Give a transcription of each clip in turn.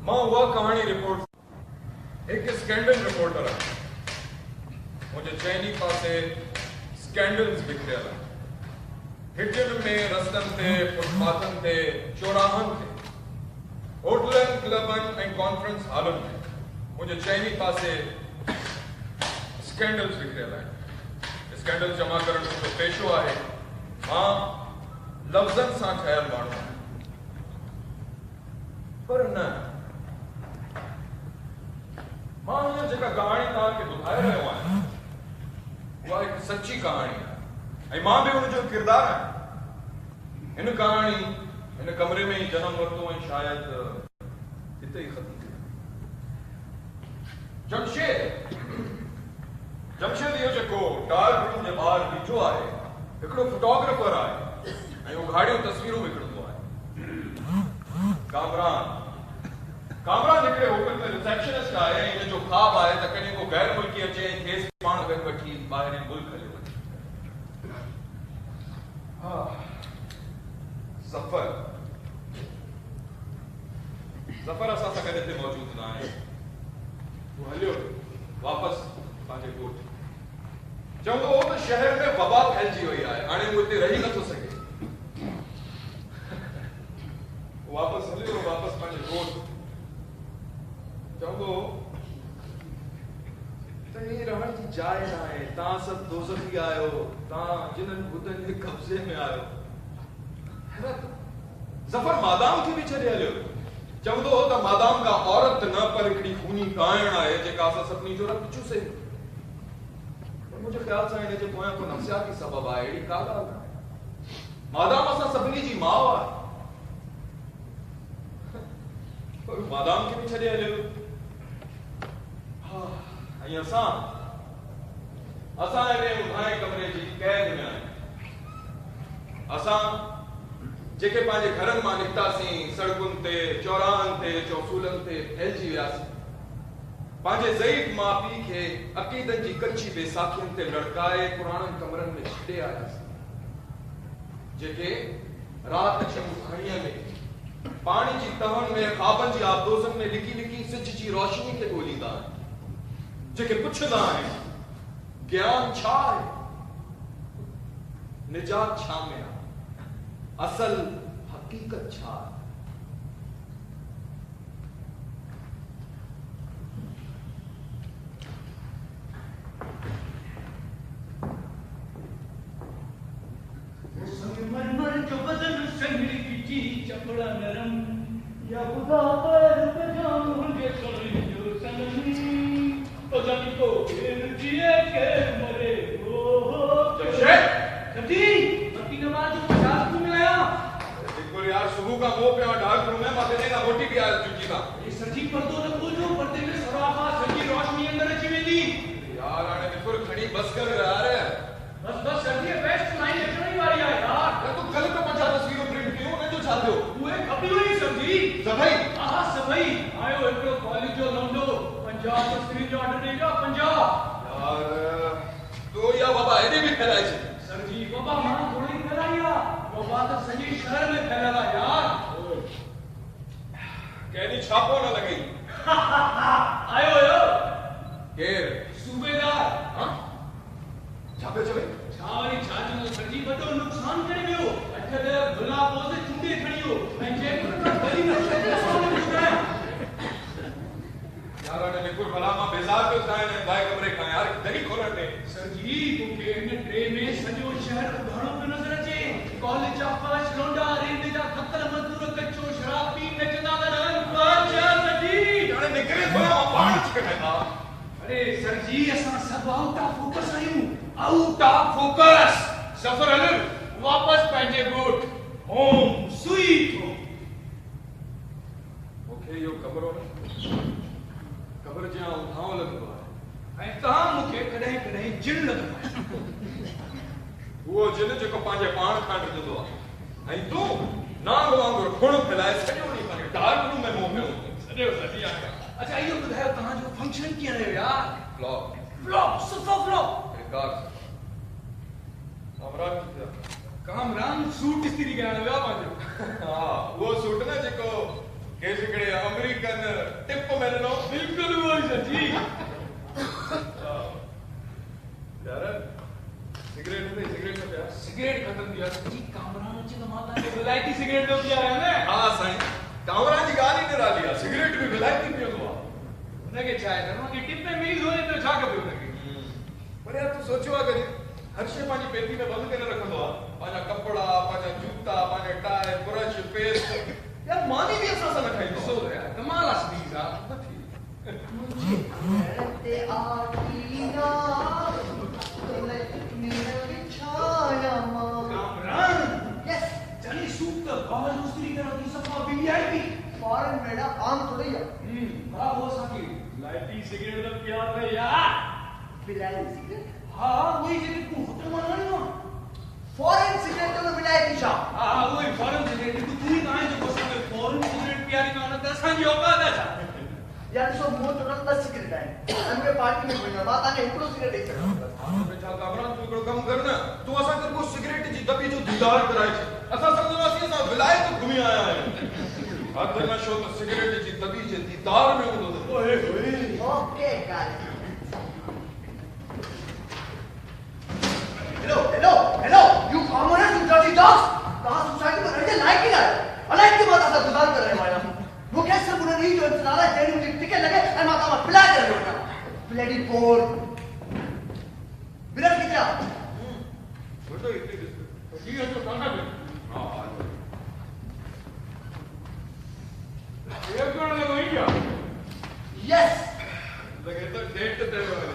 मां उहा कहाणी रिपोर्ट एक स्कैंडल रिपोर्टर आहे मुझे चैनी पासे स्कैंडल्स बिखरियल आहे हिटन में रस्तन थे फुटपाथन थे चौराहन थे होटलन क्लबन ऐं कॉन्फ्रेंस हॉलन में मुझे चैनी पासे स्कैंडल्स बिखरियल आहे स्कैंडल जमा करण जो पेशो आहे मां लफ़्ज़न सां ठहियल माण्हू पर न मां हीअ जेका कहाणी तव्हांखे ॿुधाए रहियो आहियां उहा हिकु सची कहाणी आहे ऐं मां बि हुनजो किरदारु आहियां हिन कहाणी हिन कमरे में ई जनम वरितो ऐं शायदि हिते ई ख़तमु थी जमशेद इहो जेको डार्क रूम जे ॿाहिरि बीठो आहे हिकिड़ो फोटोग्राफर आहे ऐं उघाड़ियूं तस्वीरूं विकिणंदो आहे कामरान हिकिड़े होटल में रिसेप्शनिस्ट आहे ऐं हिन जो ख़्वाब आहे त कॾहिं को गैर मुल्की अचे ऐं खेसि पाण वठी ॿाहिरि मुल्क हले वञे ज़फ़र असां सां गॾु हिते मौजूदु न आहे हू हलियो वापसि पंहिंजे ॻोठ चवंदो हो त शहर में वबा फैलिजी वई आहे हाणे हू हिते रही नथो सघे वापसि हलियो वापसि पंहिंजे ॻोठ चवंदो त ही रहण जी जाइ न आहे तव्हां सभु दोज़खी आहियो तव्हां जिन्हनि बुतनि जे कब्ज़े में आहियो ज़फ़र मादाम खे बि छॾे हलियो चवंदो हो त मादाम का औरत न पर हिकिड़ी खूनी काइण आहे जेका असां सभिनी जो रतु चूसे मुंहिंजे ख़्याल सां हिन जे पोयां को नफ़्सियाती सबबु आहे अहिड़ी का ॻाल्हि न आहे मादाम असां सभिनी जी माउ आहे पर मादाम खे बि छॾे हलियो ऐं असां हिन उघाड़े कमरे जी कैद में आहियूं असां जेके पंहिंजे घरनि मां निकितासीं सड़कुनि ते चौराहनि ते चौसूलनि ते फैलिजी वियासीं पंहिंजे ज़ईफ़ माउ पीउ खे अक़ीदनि जी कची बेसाखियुनि ते लड़काए पुराणनि कमरनि में छॾे आयासीं जेके राति जी उघाड़ीअ में पाणी जी तहनि में ख़्वाबनि जी आबदोज़नि में लिकी लिकी सिज जी रोशनी खे ॻोल्हींदा आहिनि जेके पुछंदा आहिनि ज्ञान छा आहे निजात छा में आहे असल हक़ीक़त छा आहे संगमरमर जो बदन संगली की चीज चपड़ा नरम या खुदा पर बजाऊं होंगे सोने जो सनम ओ जानी को जिए के मरे हो जमशेद सब्जी मक्की नमाज को पचास क्यों मिलाया बिल्कुल यार सुबह का मुंह पे और डार्क रूम में मां देने का रोटी भी आज चुकी था ये सब्जी पर्दो न खोलो पर्दे में सराफा सब्जी रोशनी अंदर अची वेंदी यार आने बिल्कुल खड़ी बस कर यार बस सब्जी बेस्ट लाइन अचण ही वारी आहे यार तू कल तो 50 तस्वीरों प्रिंट कयो ने जो छा थियो उहे खपी हुई सब्जी सभई हां सभई आयो हिकिड़ो कॉलेज जो लंडो 50 तस्वीर जो ऑर्डर देगा 50 यार तो या बाबा एॾे भी फैलाई छे सर जी बाबा मां थोड़ी फैलाई आहे बाबा तो सॼे शहर में फैलियल आहे यार कहनी छापो न लगी आयो आयो केर सूबेदार हां छापे चले छावरी छाजो सर जी वॾो नुक़सान करे वियो अठ ॾह भुला पोज़ चूंडे खणियो ऐं चेक न भली न सोने ॿुधाया यार ने बिल्कुल भला मां बेजार पियो था ने बाय कमरे खां यार दरी खोलण दे सर जी तोखे इन ट्रे में सॼो शहर उघाड़ो पियो नज़र अचे कॉलेज जा फर्श लोंडा रेंद जा खतर मजदूर कच्चो शराब पी नचंदा था रहनि बादशाह सर जी हाणे निकरे थोड़ा मां पाण छिकणा अरे सर जी असां सभु आउट ऑफ फोकस आहियूं आउट ऑफ फोकस सफ़र हल वापस पंहिंजे ॻोठ होम स्वीट होम मूंखे इहो कमरो ख़बर जा उठाव लॻंदो आहे ऐं तव्हां मूंखे कॾहिं कॾहिं जिन लॻंदो आहे उहो जिन जेको पंहिंजे पाण खां ॾिजंदो आहे ऐं तूं नांग वांगुरु खुण फैलाए सॼो ॾींहुं पंहिंजे डार्क रूम में मोह पियो सॼो सॼी आहे अच्छा इहो ॿुधायो तव्हांजो फंक्शन कीअं रहियो यार फ्लॉप फ्लॉप सुठो फ्लॉप बेकार कामरान सूट इस्त्री करण विया पंहिंजो हा उहो सूट न जेको केस हिकिड़े अमेरिकन विलायती सिगरेट तो पिया रहे हैं हाँ साईं कांवरा जी गाली निरा लिया सिगरेट भी विलायती पियो हुआ उनके चाय धर्म की टिप में मिली होए तो छा कपियो उनके पर यार तू सोचो अगर हर शे पांजी पेटी में बंद करे रखंदो आ पांजा कपड़ा पांजा जूता पांजा टाई ब्रश पेस्ट यार मानी भी असा न खाई सो यार कमाल असली साहब ते आटीना मेरे छाया मां कामरान यस जानी सूप का बाहर दूसरी तरह की सफा वीआईपी फॉरेन मेरा आम थोड़ी है बड़ा हो सके लाइटी सिगरेट तो प्यार है यार बिलायती सिगरेट हाँ वही जगह को होटल में ना फॉरेन सिगरेट तो बिलायती शा हाँ वही फॉरेन सिगरेट तो तू ही कहाँ है जो पसंद है फॉरेन सिगरेट प्यारी का ना दस की औकात है यार सो मो तो न सिगरेट है हमरे पार्टी में मिलना बात आने हिकड़ो सिगरेट दे सकता हां बेटा कामरान तू हिकड़ो कम कर न तू असा कर को सिगरेट जी दबी जो दीदार कराए छे असा समझना सी असा विलायत घूमी आया है हाथ न शो तो सिगरेट जी दबी जे दीदार में हूंदो ओए ओए okay guys hello you commoners you dirty dogs कहां सोसाइटी में रहते लाइक ही ना अलाइक के बाद ऐसा गुजार कर रहे हैं वाला वो कैसे बुरा नहीं जो इंतजार है डेढ़ मुझे टिकट लगे और माता में पिला कर रहे हो ब्लडी बोर विराट कितना बेटा इतनी ये तो खाना भी हां ये कौन लगा क्या यस लगे तो डेट दे वाले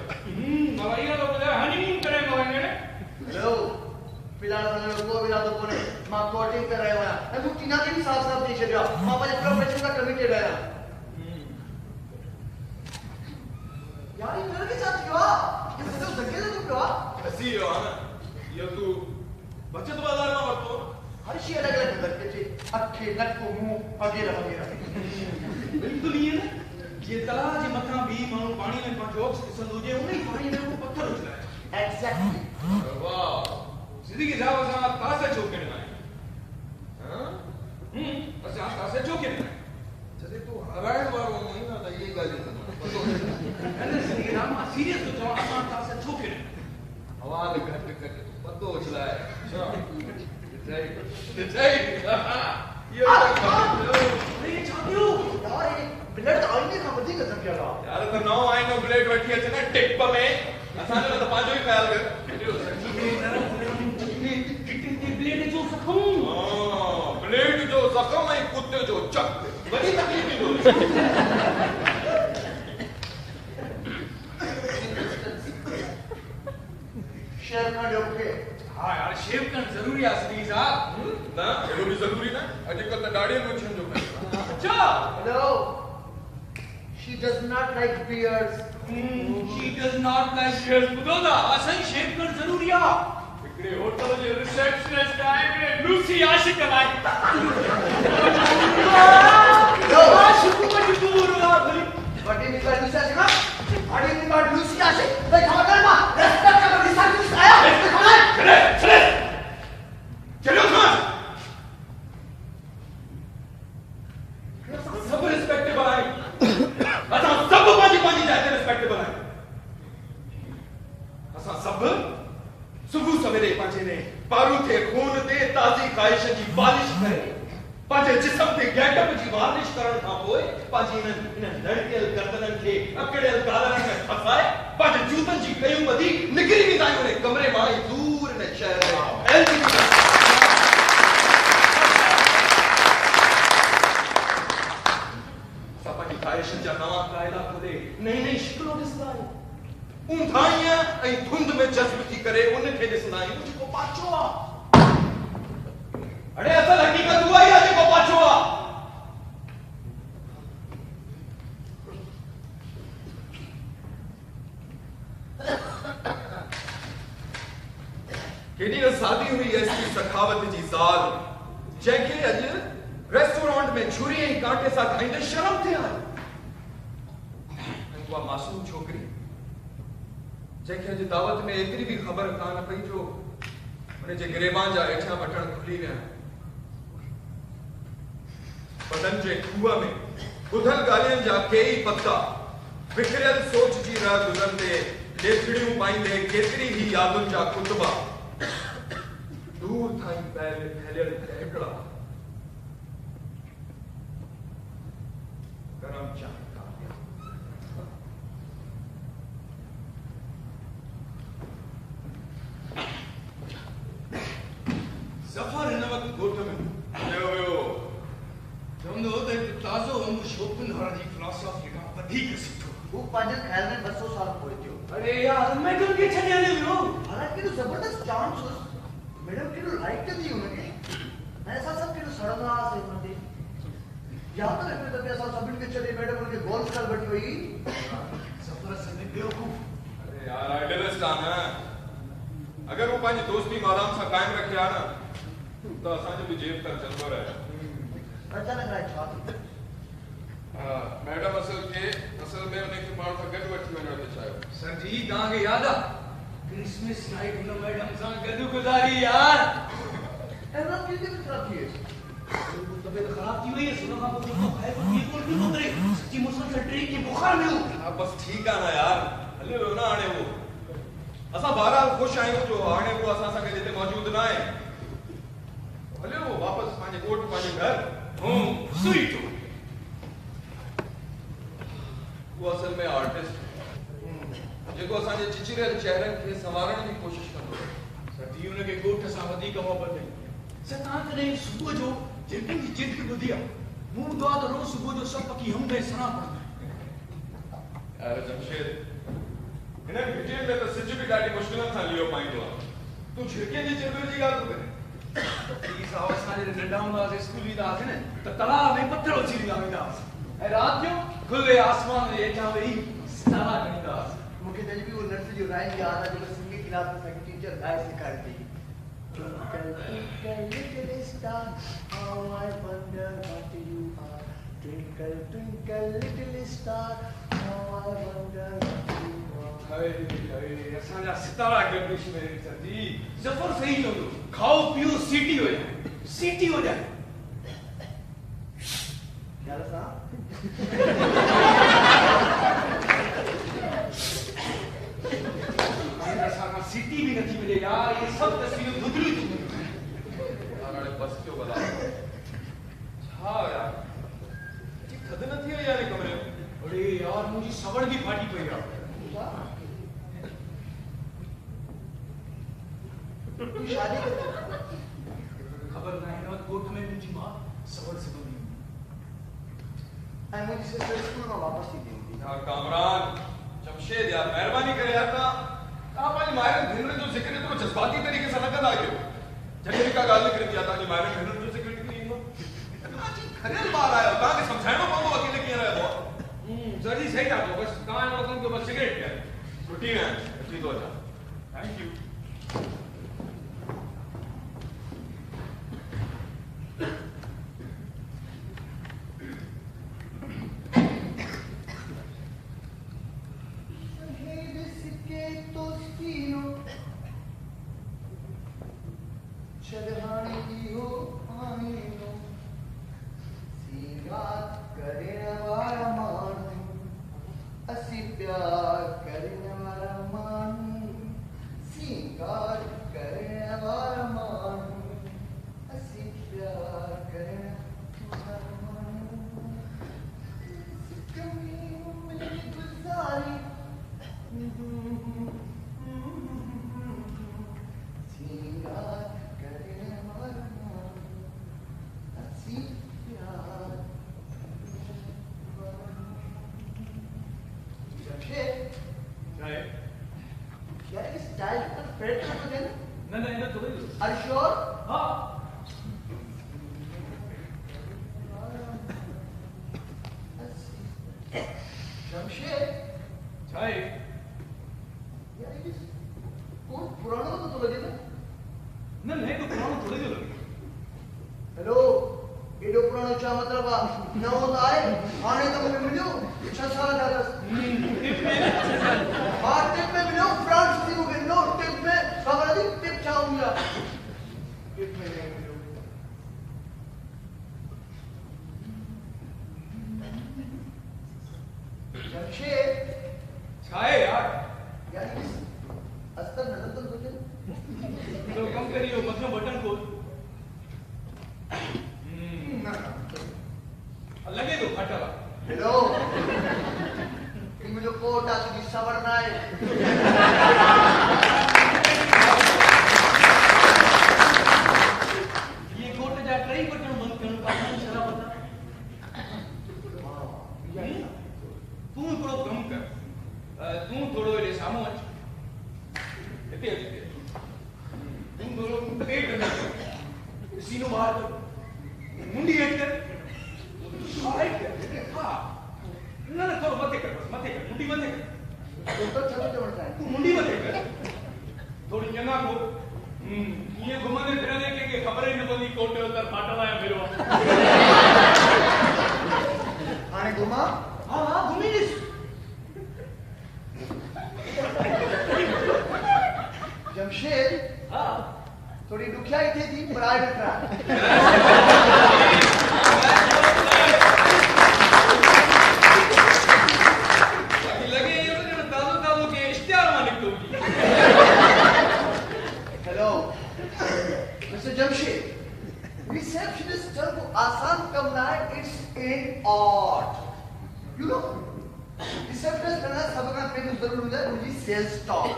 नवाइया तो बोले हनीमून करेंगे वहां हेलो पिलाने वाले को बिना तो कोने मां कोटिंग कर रहे हो ना तू तीना के भी साफ साफ देख रहे हो मां पहले प्रोफेशन का कमिटेड है यार ये मेरे के साथ क्यों ये तो धक्के से क्यों ऐसी हो ना ये तू बचत बाजार में वरतो हर चीज अलग अलग धक्के से अखे नक को मुंह वगैरह वगैरह बिल्कुल ये ना ये तला जे मथा भी माण्हू पानी में पंजोक्स ॾिसंदो हुजे उन ई पाणी में को पत्थर उछलाए एग्जैक्टली वाह जिंदगी साहब असां तासे चौकण आहियूं हां असां तासे चौकण आहियूं जॾहिं तूं हराइण वारो आहीं न त इहे ॻाल्हियूं अरे जिंदगी राम सीरियस तो चवां असां तासे चौकण हवाल घट घट पतो उछलाए ॾिठई इहो अरे छा थियो यार ये ब्लड आईने का वधीक धक्के लगा यार त नओं आईनो ब्लेड वठी अचे न टिप में असांजो त पंहिंजो ई ख़्याल कर ब्लेड जो जख़म हां ब्लेड जो जख़म ऐं कुते जो चक वॾी तकलीफ़ ईंदो शेयर कर दो के हाँ यार शेव करना जरूरी है असली साहब ना एॾो बि ज़रूरी न अॼुकल्ह त ॾाढी मुछनि जो कमु अच्छा hello she does not like beards she does not like shears ॿुधो था असां शेव करना जरूरी आहे हिकिड़े होटल जे रिसेप्शनिस्ट आहे लूसी आशिक आहे आशिक मजबूर आहे बड़ी निकाल दूसरा सिमा बड़ी निकाल लूसी आशे भाई खबर कर मां रेस्पेक्ट का रिसर्च आया चले चले चलो खान सब रिस्पेक्टेबल है असां सब पंहिंजी जाति रिस्पेक्टेबल है असां सब सुबह सवेरे पंहिंजे ने पारू थे खून ते ताज़ी ख़्वाहिश जी बालिश करे पंहिंजे जिस्म ते गेटअप जी वार्निश करण खां पोइ पंहिंजी इन लड़कियल गर्दननि खे अकड़ियल कालरनि में फसाए पंहिंजे जूतनि जी कयूं ॿधी निकिरी वेंदा आहियूं उन कमरे मां ऐं दूर इन शहर में असां पंहिंजी ख़्वाहिशनि जा नवां क़ाइदा खोले नई नई शिकिलो ॾिसंदा आहियूं ऊंधाईअ ऐं धुंध में जज़्ब थी करे उनखे ॾिसंदा आहियूं जेको पाछो आहे अड़े असल हकीकत उहा ई आहे जेको पाछो आहे केॾी न सादी हुई एसपी सखावत जी ज़ाल जंहिंखे अॼु रेस्टोरेंट में छुरी ऐं कांटे सां खाईंदे शर्म थे आई उहा मासूम छोकिरी जंहिंखे अॼु दावत में एतिरी बि ख़बर कान पई जो उनजे गिरेबान जा हेठियां बटण खुली विया बदन जे खूह में ॿुधल ॻाल्हियुनि जा केई पता विखरियल सोच जी राह गुज़रंदे ॾेखड़ियूं पाईंदे केतिरी ही यादुनि जा कुतबा दूर ताईं फैलियल हिकिड़ा जी फिलॉसफी का वधीक सुठो वो पंहिंजे ख़्याल में 200 साल पोइ थियो अरे यार मैं तुम के छने आने वियो हालांकि केॾो ज़बरदस्त चांस हुस मैडम केॾो लाइक कंदी हुनखे ऐं असां सभु केॾो सड़ंदा हुआसीं हुनते यादि आहे हिकिड़े दफ़े असां सभिनि खे छॾे मैडम हुनखे गोल्फ खेल वठी वई ज़बरदस्त ने बेवकूफ अरे यार आइडियलिस्ट आहे न अगर वो पंहिंजी दोस्ती मादाम सां कायम रखे हा न तो असांजो बि जेब तक चलंदो रहे अचानक राय छा थियो मैडम असल में उनखे पाण सां गॾु वठी वञण ते चाहियो सर जी तव्हां खे यादि आहे क्रिसमस नाइट हुन मैडम सां गॾु गुज़ारी यार ऐं रात कीअं ख़राब थी वियसि तबियत ख़राब थी वई हुन खां पोइ जेको खाए बिल्कुल बि न करे सच्ची मुसलसल ट्री की बुखार में हा बस ठीकु आहे न यार हले वियो न हाणे वो असां बहरहाल ख़ुशि आहियूं जो हाणे वो असां सां गॾु हिते मौजूदु न आहे हले वो वापसि पंहिंजे ॻोठ पंहिंजे घर सुई तो वो असल में आर्टिस्ट जेको असांजे चिचिरियल चेहरनि खे संवारण जी कोशिशि कंदो आहे सर जी हुनखे ॻोठ सां वधीक मोहबत आहे सर तव्हां कॾहिं सुबुह जो जेकॾहिं जी जिद खे ॿुधी आहे मूं ॿुधो आहे त रोज़ सुबुह जो सभु पखी हम गए सणा पड़ंदा यार जमशेद हिननि भिटियुनि में त सिज बि ॾाढी मुश्किलनि सां लियो पाईंदो आहे तूं झिड़कियुनि जी चिरबियुनि जी ॻाल्हि थो करे ही साहब असांजे नंढा हूंदा हुआसीं स्कूल वेंदा हुआसीं न त तलाउ में पथर उछींदा वेंदा हुआसीं ऐं राति जो खुले आसमान जे हेठां वेही सितारा ॻणींदा हुआसीं मूंखे जॾहिं बि उहो नर्स जो राइम यादि आहे जेको सिंधी क्लास में असांखे टीचर ॻाए सेखारींदी Twinkle, twinkle, little star, how I wonder what you are. Twinkle, twinkle, little star, how I wonder what you are. हाय असांजा सितारा गर्दिश में सर जी ज़फर सही हूंदो खाओ पियो सीटी हो जाए यार साहब असांखां सीटी भी नथी मिले यार ये सब तस्वीरूं धुंधलियूं थी वञनि यार हाणे बस कयो भला छा यार थधि न थी वई यार कमरे में अरे यार मुंहिंजी सवड़ भी फाटी पई आहे तू शादी कर खबर न आहे कोर्ट में मुंहिंजी मां सवड़ से बंदी ऐं मुंहिंजी सिस्टर स्कूल मां वापसि थी वेंदी यार कामरान जमशेद यार महिरबानी करे यार तव्हां पंहिंजी माइरनि भेनरुनि जो ज़िक्र एतिरो जज़्बाती तरीक़े सां न कंदा आहियो जॾहिं बि का ॻाल्हि निकिरंदी आहे तव्हांजी माइरनि भेनरुनि जो ज़िक्र निकिरी ईंदो तव्हांजी खरियल ॿार आहियो तव्हांखे सम्झाइणो पवंदो अकेले कीअं रहिबो सर जी सही था चओ बस तव्हां हिन वक़्तु बस सिगरेट पिया छुटी में अची थो अचां thank you Are you sure? हाँ जमशेद चाय यार ये कौन पुराना तो लगे ना नहीं तो पुराना थोड़े जो लगे हेलो एडो पुरानो छा मतलब आ नओ त आहे हाणे त मूंखे मिलियो 6 साल जा हाँ टिप में मिलियो फ्रांस थी मूंखे नो टिप में ख़बर थी टिप छा हूंदी आहे टिप में नहीं मिलियो जमशेद चाय यार यार अस्तर नजर तो सोचे तो कम करियो मतलब बटन खोल लगे तो फटा हेलो मुझे कोट आती सबर ना है ये कोट जा ट्राई बटन बंद करने का शराब बता आसान कम ना है, it's in art. You know, receptionist करना सब का पेन जरूर हो जाए, उनकी सेल्स टॉक।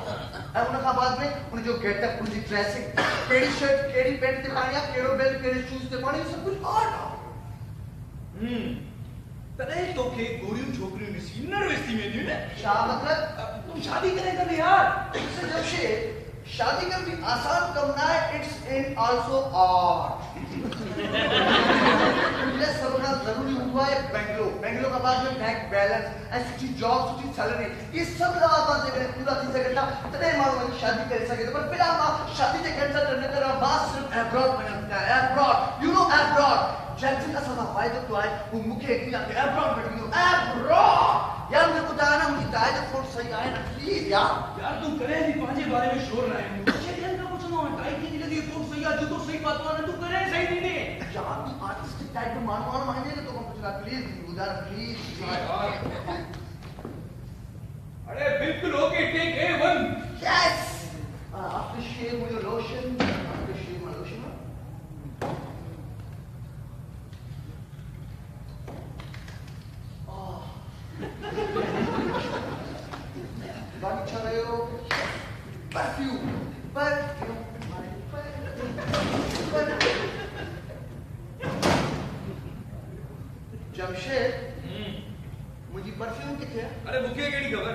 अब उनका बाद में उन जो गेटअप, उनकी ड्रेसिंग, केड़ी शर्ट, केड़ी पैंट ते पानी, केड़ो बेल्ट, केड़े शूज ते पानी, सब कुछ आर्ट है। तने तो के गोरियों छोकरियों ने सीनर वेस्ती में दी ने। क्या मतलब? तुम शादी करेगा ना यार? इससे जब से शादी करनी आसान कम ना है, it's in also art. ये सब का जरूरी हुआ है बेंगलोर का बाद में बैंक बैलेंस, ऐसी जॉब, सूची सैलरी, ये सब लगातार देखे पूरा 3 घंटा तने मालूम है शादी कर सके तो पर फिर आप शादी के घंटा करने का बात सिर्फ अब्रॉड में होता है, अब्रॉड, you know अब्रॉड। जैसे का सब फायदा तो है वो मुख्य एक नहीं आते अब्रॉड में you know अब्रॉड। यार मेरे को जाना मुझे दाए तो फोन सही आए ना प्लीज यार तुम करे नहीं पांचे बारे में शोर रहे हो। मुझे ध्यान का पूछना है टाइप की लगी फोन सही आ जो तो सही बात माने तू करे सही नहीं ने यार तू आर्टिस्टिक टाइप में मानो माने तो हम पूछना प्लीज उधर प्लीज यार अरे बिल्कुल okay take A1 yes after shave with your lotion after shave my lotion गाड़ी चला रहे हो परफ्यूम जमशेद मुझे परफ्यूम किथे है अरे मुझे केड़ी खबर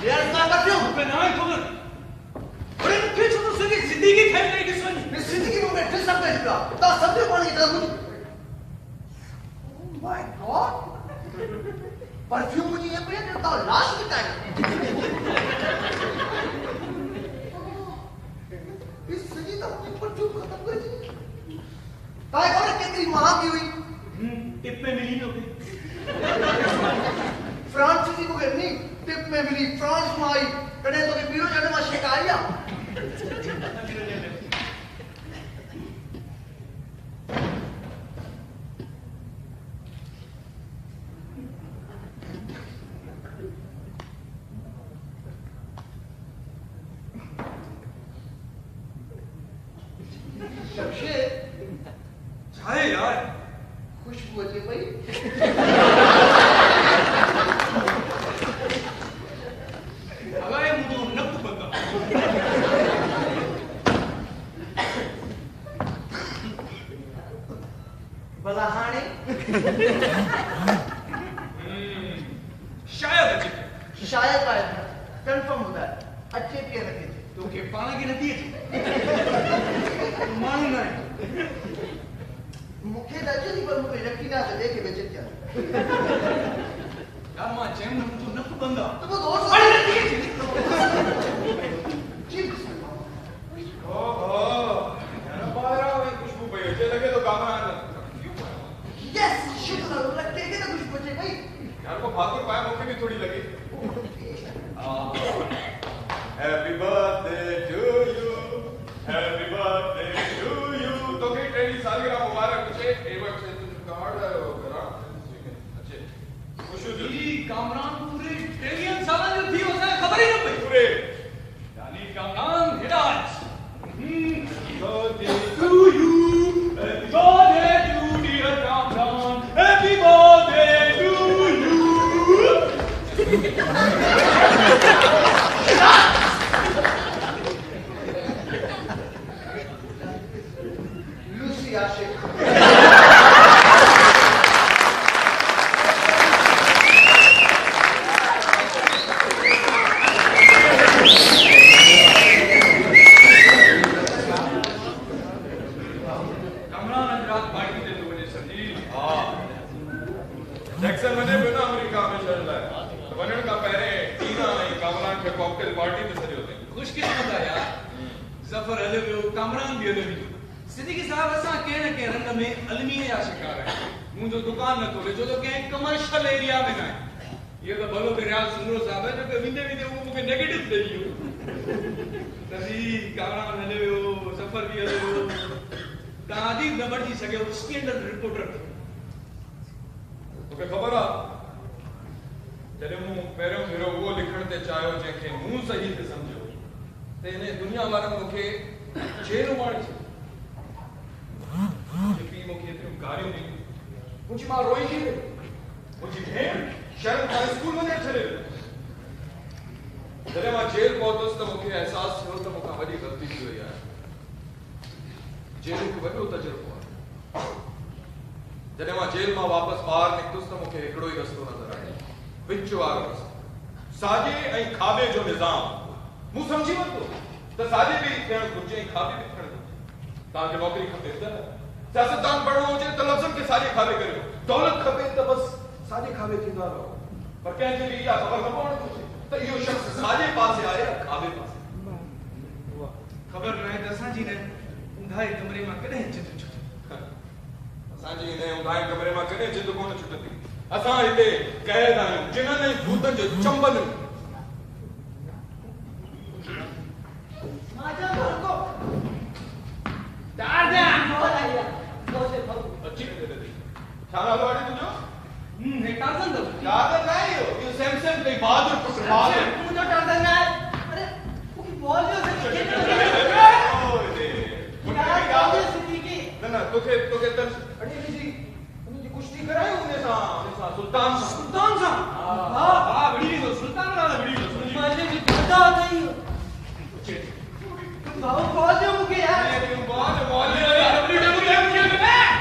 यार का परफ्यूम पे ना है खबर अरे किस तो सगी जिंदगी खेल रही किसन मैं जिंदगी में बैठे सब कर दिया तो सब पे पानी की तरह मुझे ओह माय गॉड परफ्यूम मुझे ये पे तो लाश की टाइम इस सगी तो मुझे परफ्यूम खत्म कर दी ताई और कितनी महंगी हुई टिप में मिली लोगे फ्रांस की को नहीं टिप में मिली फ्रांस में आई कने तो के पीरो जाने में शिकारिया शमशेद चाहे यार खुशबू अच्छी भाई हवाए मुझे नक्त बंदा बलाहाने शायद आया कंफर्म होता है अच्छे पिए रखे थे तो के पाना की नदी है मालूम है मुख्य दर्जनी पर मुझे रखी ना से देखे बेचे क्या यार मां जेम ने तो नक्त बंदा तो वो दोस्त अरे नदी है चिप्स ओहो यार बाहर आओ ये खुशबू पे अच्छे लगे तो काम आना यस शुक्र लगते हैं ना कुछ बचे भाई यार को फालतू पाया मुझे भी थोड़ी लगी happy birthday to you happy birthday to you तो के तेरी सालगिरह मुबारक मुझे एक बार से तुम कार्ड करा अच्छे खुश हो जी कामरान पूरे ट्रिलियन साल जो थी उसने खबर ही न पई पूरे यानी कामरान हिदायत birthday to you happy birthday to dear Kamran happy birthday to you Lucy Ashiq Kamran आज रात पार्टी दे 2 बजे समझी हां जैक्सन वने पे ना अमेरिका में चल रहा है वनन का पहले टीना आई कामरान के कॉकटेल पार्टी में सजे होते खुशकिस्मत है यार जफर हले वियो कामरान भी हले वियो सिद्दीकी साहब असा के न के रंग में अलमी या शिकार है मुझो दुकान न तोले जो तो के कमर्शियल एरिया में ना ये तो भलो के रियाज सुंदर साहब है जो के विंदे विंदे वो मुके नेगेटिव दे दियो तभी कामरान हले वियो जफर भी हले वियो दादी नंबर जी सके उसके अंदर रिपोर्टर तोखे खबर आ जॾहिं मूं पहिरियों भेरो उहो लिखण ते चाहियो जंहिंखे मूं सही ते सम्झो त हिन दुनिया वारनि मूंखे जेल मारे छॾियो पीउ मूंखे एतिरियूं गाड़ियों में मुझी मां रोई थी मुझी भेण शर्म खां स्कूल में छॾे जॾहिं मां जेल पहुतुसि त मूंखे अहसासु थियो त मूंखां वॾी ग़लती थी वई आहे जेल हिकु वॾो तजुर्बो आहे जॾहिं मां जेल मां वापसि ॿाहिरि निकितुसि त मूंखे हिकिड़ो ई रस्तो नज़र आयो विच वारो रस्तो साॼे ऐं खाॿे जो निज़ाम मूं सम्झी वरितो त साॼे बि थियणु घुरिजे ऐं खाॿे बि थियणु घुरिजे तव्हांखे नौकरी खपे त सियासतदान बणिणो हुजे त लफ़्ज़नि खे साॼे खाॿे करियो दौलत खपे त बसि साॼे खाॿे थींदा रहो पर कंहिंखे बि इहा ख़बर न पवणु घुरिजे त इहो शख़्स साॼे पासे आहे या खाॿे पासे ख़बर न आहे त असांजी न ऊंधाए कमरे मां कॾहिं चित छुटे असांजी हिन ऊंधाए कमरे मां कॾहिं चित कोन छुटंदी असां हिते क़ैद आहियूं जिन्हनि ऐं भूतनि जो चंबल छा नालो आहे तुंहिंजो हे टार्ज़न दो टार्ज़न न आहे इहो सैमसंग ते बहादुर पुटु बहादुर मुझे टार्ज़न ना है अरे वो की बोल रहे हो न तोखे त अड़ी जी कुश्ती करायो उन सां सुल्तान सां हां बड़ी तो सुल्तान वाला बड़ी तो मुझे भी पता नहीं बाबू बोल दे मुझे यार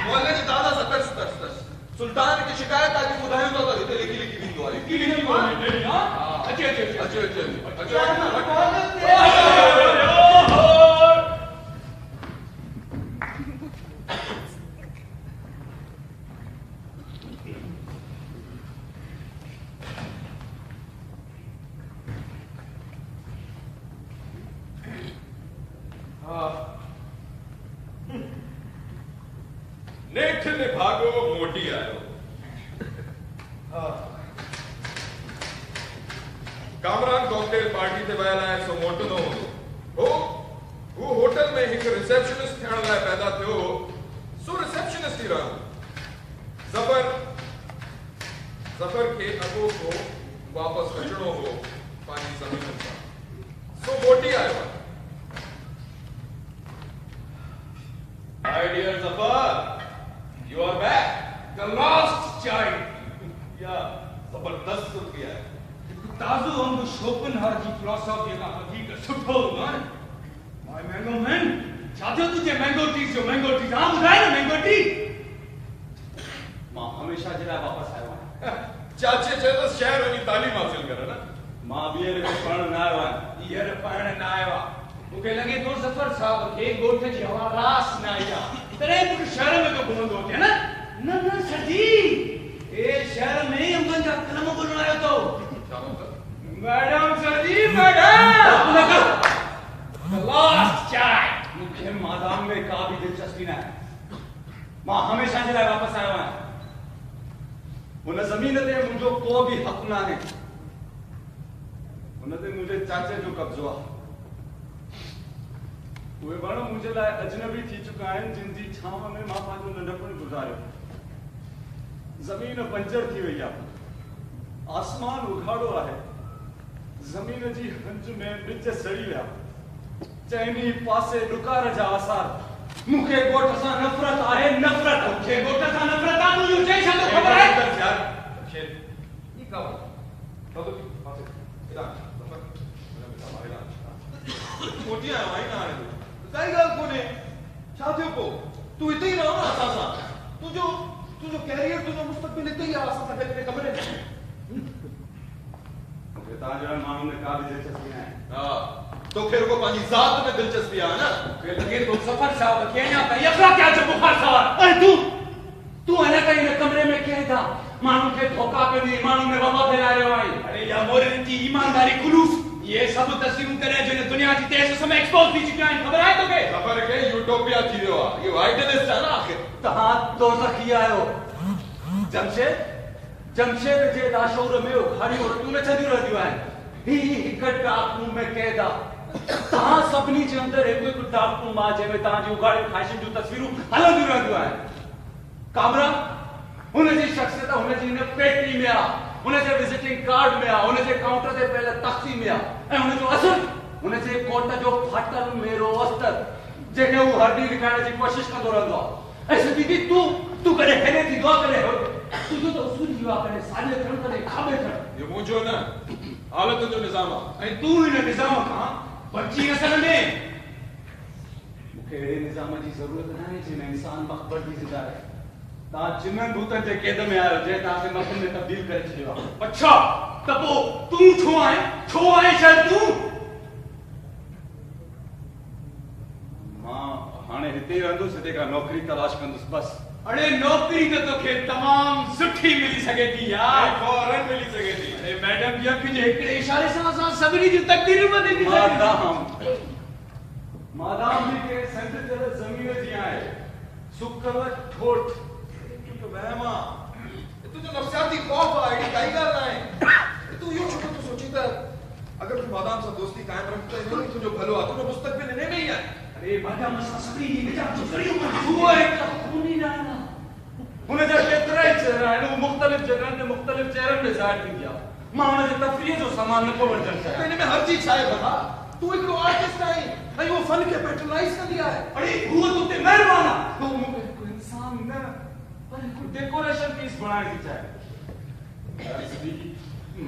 मोहल्ले जी दादा सतर सुल्तान की शिकायत आके ॿुधायूं था त हिते लिखी वेंदो आहे लिखी हां अचे नेठ ने भागो मोटी आयो कामरान कॉकटेल पार्टी ते वयल आहे सो मोटो न हूंदो हू होटल में हिकु रिसेप्शनिस्ट थियण लाइ पैदा थियो सो रिसेप्शनिस्ट ई रहंदो ज़फर खे अॻो पोइ वापसि अचणो हो पंहिंजी ज़मीन सां सो मोटी आयो आहे My dear Zafar, you are back. The lost child. Yeah, जबरदस्त सुन गया है. ताज़ो हम शोपेनहावर की फिलॉसफी का हकीकत सुठो हुआ है. My mango man, चाहते हो तुझे मैंगो टी जो मैंगो टी हाँ बुधाए ना मैंगो टी. मां हमेशा जरा वापस आयो है. चाचे चलो शहर वनी तालीम हासिल करे ना. मां बीए रे पढ़न ना आयो है. ये रे पढ़न ना आयो. मुझे लगे तो ज़फर साहब के गोठ जी हवा रास ना आया. तेरे तो शहर में तो घुमंदो होते ना. ना सर जी. ए शहर में हम जा कलम बोलण आयो तो. Madam sir ji madam. The lost child. मुझे मादाम में का भी दिलचस्पी ना है. मां हमेशा जरा वापस आयो है. उन जमीन ते मुझो को भी हक ना है. उन ते मुझे चाचे जो कब्जो है. वे बाणो मुझे लाइ अजनबी थी चुका आहिनि जिन जी छांव में मां पंहिंजो नंढपण गुज़ारियो. ज़मीन बंजर थी वई आहे. आसमान उघाड़ो आहे. ज़मीन जी हंज में ॿिज सड़ी विया. चइनी पासे ॾुकार जा आसार. मूंखे ॻोठ सां नफ़रत आहे. नफ़रत मूंखे ॻोठ सां नफ़रत आहे. तुंहिंजो चई छा थो ख़बर आहे? ये का तो पासे इधर मोटी आयो आई ना आयो. काई ॻाल्हि कोन्हे. छा थियो पोइ तूं हिते ई रहो न असां सां. तुंहिंजो कैरियर तुंहिंजो मुस्तक़बिल हिते ई आहे असां सां गॾु कमरे में. मूंखे तव्हां जहिड़े माण्हू में का बि दिलचस्पी न आहे. हा तोखे रुगो पंहिंजी ज़ात में दिलचस्पी आहे न. मूंखे लॻे थो ज़फर साहब खे अञा ताईं अफ़राकिया जो बुखार सवार. अरे तूं अञा ताईं हिन कमरे में कीअं था माण्हू खे धोखा पियो ॾेई माण्हू में वफ़ा फैलायो आहे. अरे या मोरलिटी ईमानदारी खुलूस ये सब तस्वीरूं तेरे जो दुनिया जी तेज़ समय एक्सपोज थी चुकियां आहिनि. ख़बर आहे तोखे? ज़फर खे यूटोपिया थी वियो आहे. इहो आइडियलिस्ट आहे न आख़िर. तव्हां दोज़खी आहियो. जमशेद जे दाशूर में उघाड़ियूं रतियूं नचंदियूं रहंदियूं आहिनि. ही हिकु डार्क रूम में कैद आहे. तव्हां सभिनी जे अंदरि हिकु डार्क रूम आहे जंहिंमें तव्हांजी उघाड़ियूं ख़्वाहिशुनि जूं तस्वीरूं हलंदियूं रहंदियूं आहिनि. कामरा हुनजी शख़्सियत हुनजी हिन पेटी में आहे. हुनजे विज़िटिंग कार्ड में आहे. हुनजे काउंटर ते पयल तख़्ती में आहे. ऐं हुनजो असुल हुनजे कोट जो फाटल मेरो अस्तर जेके हू हर ॾींहुं लिकाइण जी कोशिशि कंदो रहंदो आहे. ऐं सिद्दीकी तूं तू करे हेले थी दुआ करे हो तू तो उसूल दुआ करे साले खण करे खाबे खण ये मुझो ना हालत जो निजाम ऐं तू इन निजाम खां बची असल में मूंखे अहिड़े निजाम जी ज़रूरत न आहे जिन इंसान मक़बर जी ज़िंदा आहे तव्हां जिन्हनि भूतनि जे क़ैद में आहियो जंहिं तव्हांखे मक़बर में तब्दील करे छॾियो आहे अच्छा त पोइ तूं छो आहे शायदि तूं मां हाणे हिते ई रहंदुसि हिते का नौकरी तलाश कंदुसि बस अड़े नौकरी त तोखे तमामु सुठी मिली सघे थी यार फौरन मिली सघे थी अरे मैडम जी अख जे हिकिड़े इशारे सां असां सभिनी जी तकदीर बदिली सघे मादाम जी के संत जल ज़मीन जी आहे सुकल ठोठ तो वहमा तू जो नफसियाती खौफ आहे एडी काई ॻाल्हि न आहे तू इहो छो तो सोची त अगर तू मादाम सां दोस्ती कायम रख त इहो तुंहिंजो भलो आहे तुंहिंजो मुस्तक़बिल इने में ई आहे अरे मादाम असां सभिनी जी निजात जो ज़रियो हुआ हिकु खूनी न आहे हुन जा केतिरा ई चेहरा आहिनि उहे मुख़्तलिफ़ जॻहनि ते मुख़्तलिफ़ चेहरनि में ज़ाहिर थींदी आहे मां हुन जे तफ़रीह जो सामान न को वठणु चाहियां इन में हर चीज छा आहे भला तू हिकिड़ो आर्टिस्ट आहीं ऐं उहो फन खे पैटर्नाइज़ कंदी आहे अरे हूअ तो ते महिरबान आहे तो मूंखे हिकु इंसान न पर हिकु डेकोरेशन पीस बणाइण थी चाहे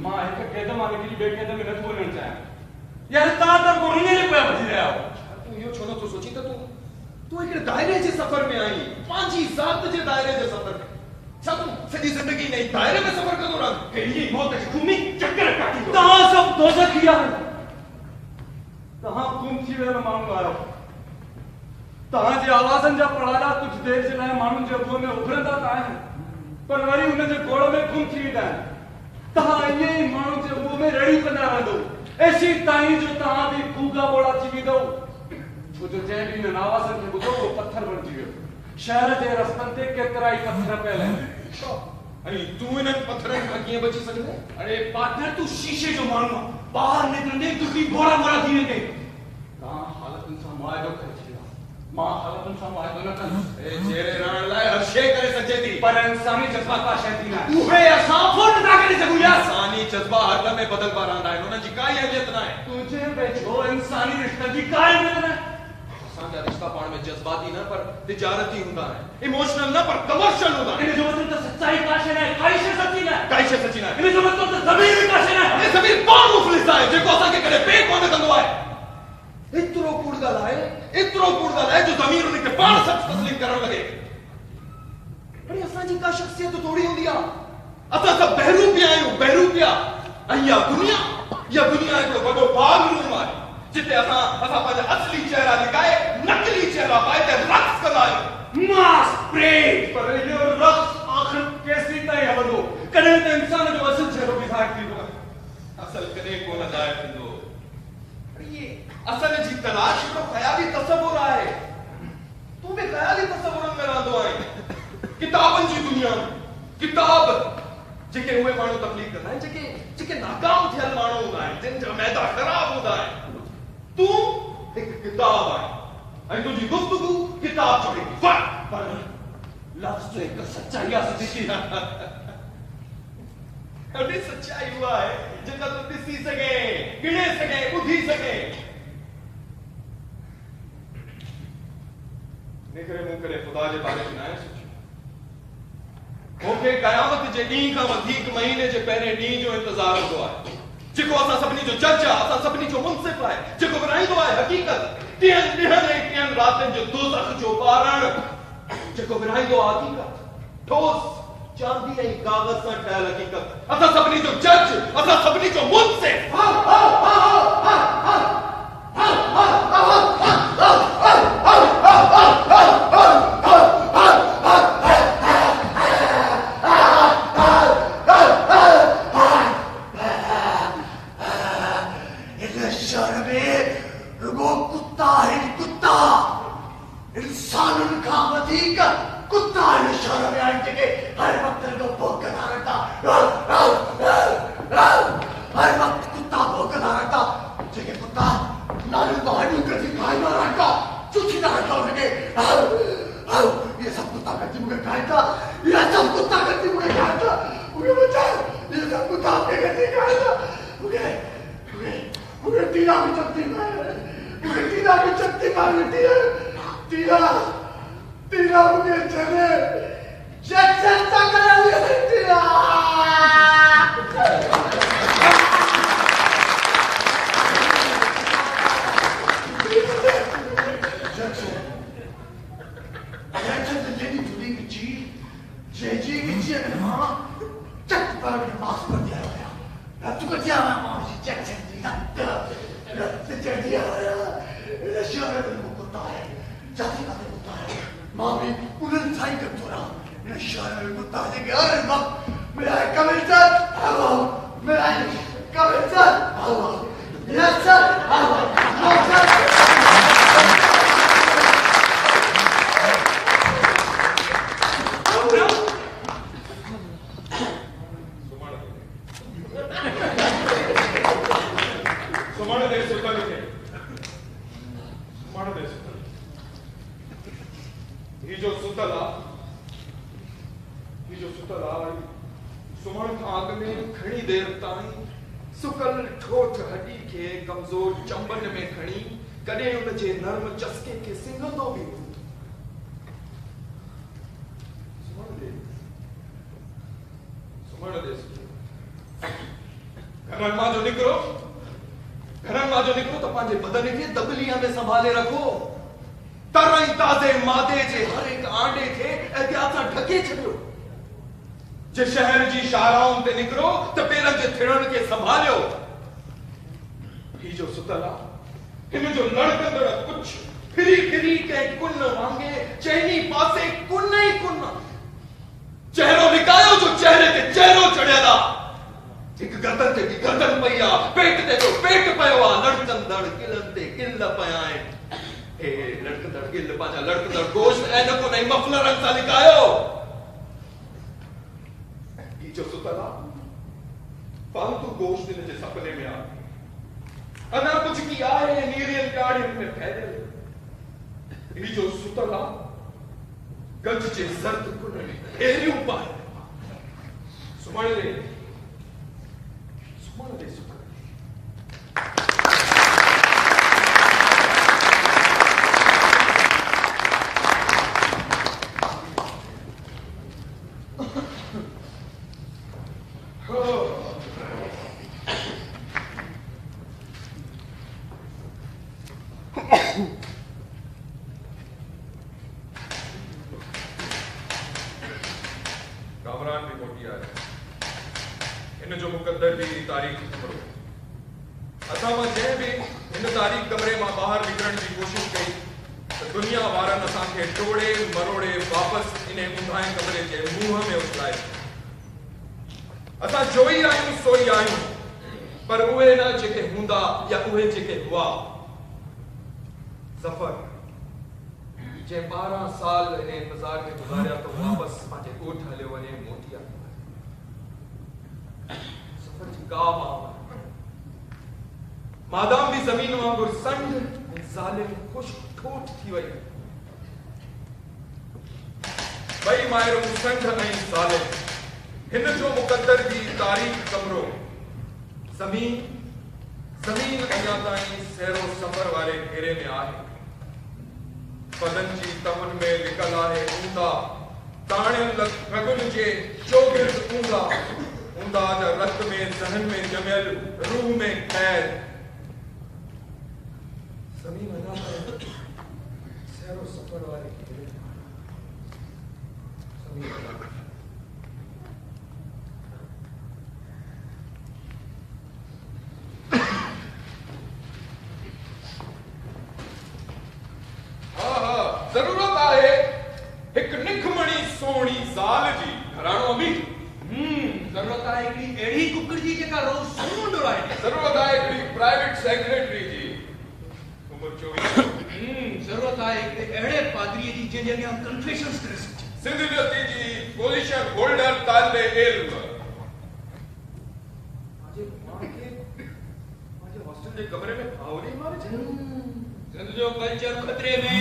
मां हिकु क़ैद मां निकिरी ॿिए क़ैद में नथो वञणु चाहियां यार तव्हां त को हीअं ई पिया वधी रहिया आहियो तू इहो छो नथो सोची त तू हिकिड़े दायरे जे सफ़र में आहीं पंहिंजी ज़ात जे दायरे जे सफ़र में छा तूं सॼी ज़िंदगी इन दायरे में सफ़र कंदो रह कहिड़ी मौत जी घुमी चक्कर काटी तव्हां सभु दोज़खी आहियो तव्हां गुम थी वियल माण्हू आहियो तव्हांजे आवाज़नि जा पड़ाला कुझु देर जे लाइ माण्हुनि जे अॻुवां में उभरंदा त आहिनि पर वरी हुन जे गोड़ में गुम थी वेंदा आहिनि तव्हां ईअं ई माण्हुनि जे अॻुवां में रड़ी कंदा रहंदो ऐसी ताईं जो तव्हां बि कूगा ॿोड़ा थी वेंदो छो जो जंहिं बि हिननि आवाज़नि खे ॿुधो उहो पत्थर बणिजी वियो शहर जे रस्तनि ते केतिरा ई पत्थर पियल आहिनि अरे तू इन्हनि पत्थरनि खां कीअं बची सघंदे अरे पार्टनर तू शीशे जो माण्हू आहे ॿाहिरि निकिरंदे तुंहिंजी गोड़ा गोड़ा थी वेंदे तव्हां हालतुनि सां मुआइदो करे छॾियो मां हालतुनि सां मुआइदो न कंदुसि चेहरे रहण लाइ हर शइ करे सघिजे थी पर इंसानी जज़्बा का शइ थी न आहे उहे असां फुट था करे सघूं यार इंसानी जज़्बा हर में बदलबा रहंदा आहिनि उन्हनि जी काई अहमियत न आहे तुंहिंजे वेझो इंसानी रिश्तनि जी का अहमियत न आहे असांजा रिश्ता पाण में जज़्बाती न पर तिजारती हूंदा आहिनि इमोशनल न पर कमर्शियल हूंदा आहिनि इन जो मतिलब त सच्चाई का शइ न आहे काई शइ सच्ची न आहे काई शइ सची न आहे इन जो मतिलब त ज़मीर बि का शइ न आहे हे ज़मीर पाण मुफ़लिस आहे जेको असांखे कॾहिं पे कोन कंदो आहे एतिरो कूड़ ॻाल्हि आहे जो ज़मीर उनखे पाण सच तस्लीम करणु लॻे अरे असांजी का शख़्सियत थोड़ी हूंदी आहे असां सभु बहरूपिया आहियूं बहरूपिया ऐं इहा दुनिया हिकिड़ो वॾो बाग रूम आहे जिते असां पंहिंजा असली चेहरा लिकाए नकली चेहरा पाए ते रक़्स कंदा आहियूं मास प्रेम पर इहो रक़्स आख़िर केसिताईं ताईं हलंदो कॾहिं त इंसान जो असुल चेहरो बि ज़ाहिर थींदो असल कॾहिं कोन ज़ाहिर थींदो ये असल जी तलाश हिकिड़ो ख़याली तसव्वुर आहे तू बि ख़याली तसव्वुरनि में रहंदो आहीं किताबनि जी दुनिया में किताब जेके उहे माण्हू तबलीग कंदा आहिनि जेके नाकाम थियल माण्हू हूंदा आहिनि जिन जा मैदा ख़राब हूंदा आहिनि तू हिकु किताब आहे ऐं तुंहिंजी गुफ़्तगू किताब जो हिकु फ़र्क़ पर लफ़्ज़ जो हिकु सच्चाई आहे सिद्दीक़ी अहिड़ी सच्चाई उहा आहे जेका तूं ॾिसी सघे गिणे सघे ॿुधी सघे इन करे मूं कॾहिं ख़ुदा जे बारे में न आहे सोचियो मूंखे क़यामत जे ॾींहं खां वधीक महीने जे पहिरें ॾींहं जो इंतज़ारु हूंदो आहे जेको असां सभिनी जो जज आहे असां सभिनी जो मुंसिफ़ आहे जेको विराईंदो आहे हक़ीक़त टियनि ॾींहंनि ऐं टियनि रातिनि जो दोज़ख जो ॿारणु जेको विराईंदो आहे हक़ीक़त ठोस चांदी ऐं कागज़ सां ठहियल हक़ीक़त असां सभिनी जो जज असां सभिनी जो मुंसिफ़ जी नीचे मां चट पर मास्क कर दिया गया अब तू क्या मां चेक चेक दिया रक्त चढ़ दिया शहर में कुत्ता है जाति का कुत्ता है मां भी उन्हें साइन कर छोड़ा शहर में कुत्ता है कि अरे बाप मेरा कमिश्नर आओ मेरा कमिश्नर आओ यस सर आओ नो सर सुकल ठोठ हड्डी के कमजोर चंबन में खणी कॾहिं उन जे नर्म चस्के के सिंघंदो बि सुमण दे घरनि मां जो निकिरो त पंहिंजे बदन खे दबलिया में संभाले रखो तरई ताज़े मादे जे हर एक आंडे खे एहतियात सां ढके छॾियो जे शहर जी शाहराउनि ते निकिरो त पेरनि जे थिड़नि खे संभालियो ही जो सुतल आहे हिन जो लड़कंदड़ कुछ फिरी फिरी के कुन वांगे चैनी पासे कुन ही कुन चेहरो लिकायो जो चेहरे ते चेहरो चढ़ियल आहे हिक गर्दन ते भी गर्दन पई आहे पेट ते जो पेट पयो आहे लड़कंदड़ किलनि ते किल पिया आहिनि हे लड़कंदड़ किल पंहिंजा लड़कंदड़ गोश्त ऐं न को नई मफलरनि सां लिकायो जो सुतला फालतू गोश्त इन जे सपने में आ अना कुछ की आए नीरियन गाड़ियन में फैले ही जो सुतला गज जे जर्द कुन में एरियो पाए सुमण दे कामरान भी मोटी आया इन जो मुकद्दर भी तारीख पढ़ो असां मां जंहिं बि इन तारीख कमरे मां ॿाहिरि निकिरण जी कोशिशि कई त दुनिया वारनि असांखे टोड़े मरोड़े वापसि इन ऊंधाए कमरे जे मुंहं में उछलाए असां जो ई आहियूं सो ई आहियूं पर उहे न जेके हूंदा या उहे जेके हुआ ज़फ़र जे 12 साल इन इंतज़ार में गुज़ारिया तो वापसि पंहिंजे ॻोठ हलियो वञे मोटी आहे सफ़र जी का मादाम भी ज़मीन वांगुरु संड ऐं ज़ालिम ख़ुशि ठोठ थी वई ॿई माहिरूं संड ऐं ज़ालिम हिन जो मुक़द्दर जी तारीख़ कमरो ज़मीन अञा ताईं सैरो सफ़र वारे घेरे में आहे बदन जी तमन में लिकल आहे ऊंदा ताणियुनि रगुनि जे चोगिर्द ऊंदा जा रत में ज़हन में जमियल रूह में क़ैद ज़मीन अञा ताईं सैरो सफ़र वारे घेरे में ज़मीन जरूरत आहे एक निखमणी सोहणी ज़ाल जी घराणो अमीर जरूरत आहे हिकिड़ी अहिड़ी कुकड़ जी जेका रोज़ सोनो डोड़ाए जरूरत आहे हिकिड़ी प्राइवेट सेक्रेटरी जी उमिरि 24 जरूरत आहे हिकिड़े अहिड़े पादरीअ जी जंहिंजे अॻियां कन्फेशन्स करे सघे सिंधियती जी पोजीशन होल्डर तालिबे इल्म मुझे हॉस्टल जे कमरे में फावड़ी मारे सिंध जो कल्चर खतरे में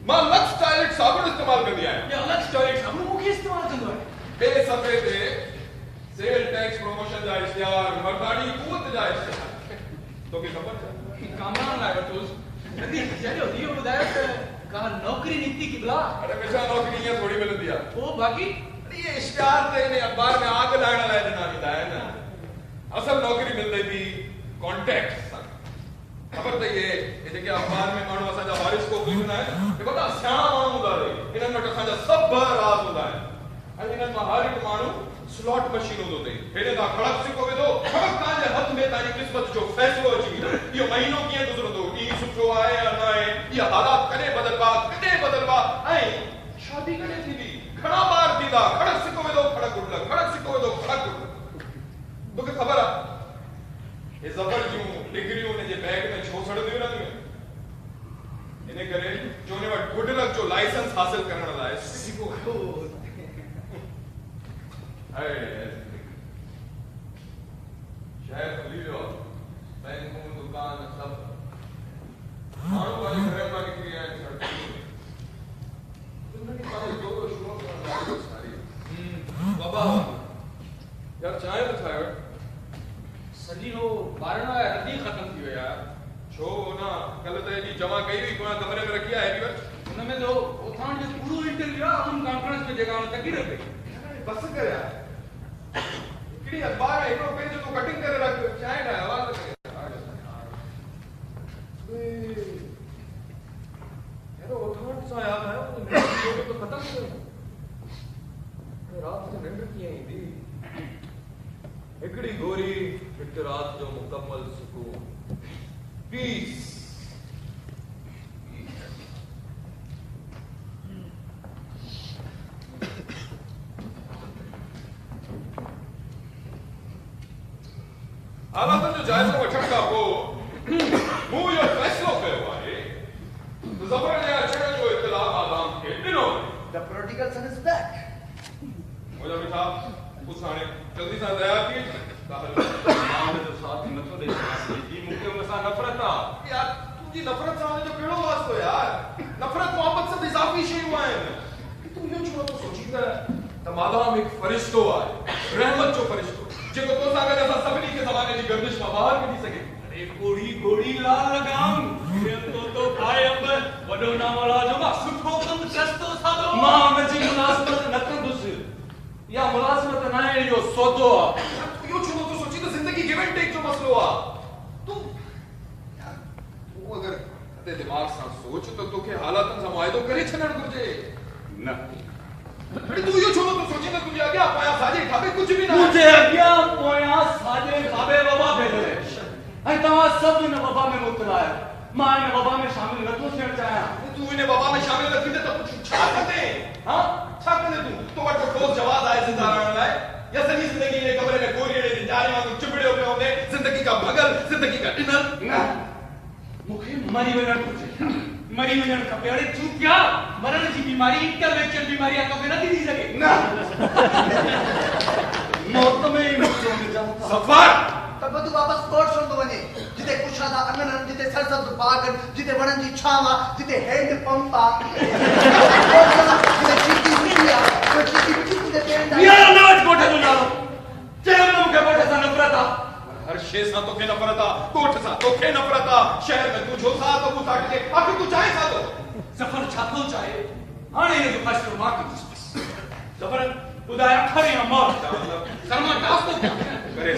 मां लक्स टॉयलेट साबुण इस्तेमाल कंदी आहियां या लक्स टॉयलेट साबुण मूंखे इस्तेमाल कंदो आहे बे सफ़े ते सेल टैक्स प्रमोशन जा इश्तिहार मर्दानी कुवत जा इश्तिहार तोखे ख़बर छा कामरान लाइ वठोसि नदी चलियो इहो ॿुधायो त का नौकरी निकिती की भला अरे बेचा नौकरी ईअं थोड़ी मिलंदी आहे पोइ बाक़ी ये इश्तिहार ते इन अखबार में आग लाइण लाइ ॾिना वेंदा आहिनि असल नौकरी मिलंदी बि कॉन्टेक्ट सां खबर त ये जेके अखबार में माण्हू असांजा हॉरोस्कोप लिखंदा आहिनि हे वॾा सियाणा माण्हू हूंदा इन्हनि वटि असांजा सभु राज़ हूंदा आहिनि अलिन महारी मानू स्लॉट मशीन दो दे हेडे दा खड़क सिको वेदो खड़क ताजे हथ में ताजी किस्मत जो फैसलो अची यो महीनो किए गुजरंदो ई सुठो आहे या न आहे ये हालात कदे बदलवा ऐ शादी कदे थींदी घणा बार थींदा खड़क सिको वेदो खड़क उड़ला खड़क सिको वेदो खड़क उड़ला तोखे खबर आहे ये जबर जूं डिग्रियों ने जे बैग में छो सड़दियूं रहंदियूं इने करे जोने वट गुड लक जो लाइसेंस हासिल करण लाए सिको शायद खुली लो बैंकों दुकान सब मारो वाले घर में निकली है जिंदगी पाले दो शुरू करना सारी बाबा यार चाय बताओ सजी नो बारना रद्दी खत्म थी यार छो ना कल तो जी जमा कई हुई कोना कमरे में रखी है बीवर उनमें तो ओथान जो पूरो इंटरव्यू आ हम कॉन्फ्रेंस में जगह तक ही रखे बस कर यार इकड़ी अखबार है एकड़ो पेज तो कटिंग करे रख चाय ना आवाज करे यार ओथान सा याद है वो तो खत्म हो गई रात से नींद की आई थी एकड़ी गोरी हिट रात जो मुकम्मल सुकून पीस हालात जो जायज़ो वठण खां पोइ मूं इहो फ़ैसिलो कयो आहे त ज़फ़र जे अचण जो इत्तलाउ आदाम खे ॾिनो The prodigal son is back. मुंहिंजा मिठा कुझु हाणे जल्दी सां तयार थी मां जो साथ नथो ॾेई सघां जी मूंखे हुन सां नफ़रत आहे यार तुंहिंजी नफ़रत सां हुनजो कहिड़ो वास्तो यार नफ़रत मोहबत सभु इज़ाफ़ी शयूं आहिनि तूं इहो छो नथो सोचींदा त मादाम हिकु फ़रिश्तो आहे रहमत जो फ़रिश्तो जेको तो सां गॾु असां सभिनी खे ज़माने जी गर्दिश मां ॿाहिरि कढी सघे अरे गोड़ी लाल लगाम तो भाई अब वडो नाम वाला जो मा सुठो कम सस्तो सादो मां हुन जी मुलाज़मत न कंदुसि या मुलाज़मत न आहे इहो सौदो आहे इहो छो नथो सोची त ज़िंदगी गिव एंड टेक जो मसलो आहे तूं अगरि कॾहिं दिमाग़ सां सोच त तोखे हालातनि सां मुआइदो करे छॾणु घुरिजे न अरे तूं इहो छो नथो सोची त तुंहिंजे अॻियां पोयां साॼे खाॿे कुझु बि न आहे मुंहिंजे अॻियां पोयां साॼे खाॿे वबा भेटल ऐं तव्हां सभु हिन वबा में मुब्तला आहियो मां हिन वबा में शामिल नथो थियणु चाहियां तूं हिन वबा में शामिल न थींदे त कुझु छा कंदे हा छा कंदे तूं तो वटि ठोस जवाब आहे ज़िंदा रहण लाइ या सॼी ज़िंदगी हिन कमरे में गोरीअड़े जे जारे वांगुरु चिबिड़ियो पियो हूंदे ज़िंदगी का भगल ज़िंदगी का ॾिनल न मूंखे मरी वञणु घुरिजे मरी वञणु खपे अड़े तूं क्या मरण जी बीमारी इंटरलेक्चुअल बीमारी आ तोखे नथी थी सघे न मौत में ई मुझे निजात सफ़र त बधु वापस कोर्ट छो वञे जिते कुशादा अंगन आहिनि जिते सरसब्ज बाग आहिनि जिते वणनि जी छांव आहे जिते हैंड पंप आहे जिते चीटी मिटी आहे तो चीटी मिटी ते पेंड आहे यार नाच कोठे जो नालो चयो मूंखे कोठे सां नफ़रत आहे हर शइ सां तोखे नफ़रत आहे कोठ सां तोखे नफ़रत आहे शहर में तूं छो साथ तूं साथ जे आखिर तूं चाहे छा थो सफर छा थो चाहे हाणे हिन जो फ़ैसिलो मां कंदुसि सफर ॿुधाए अखर या मौत शर्मा टास तो करे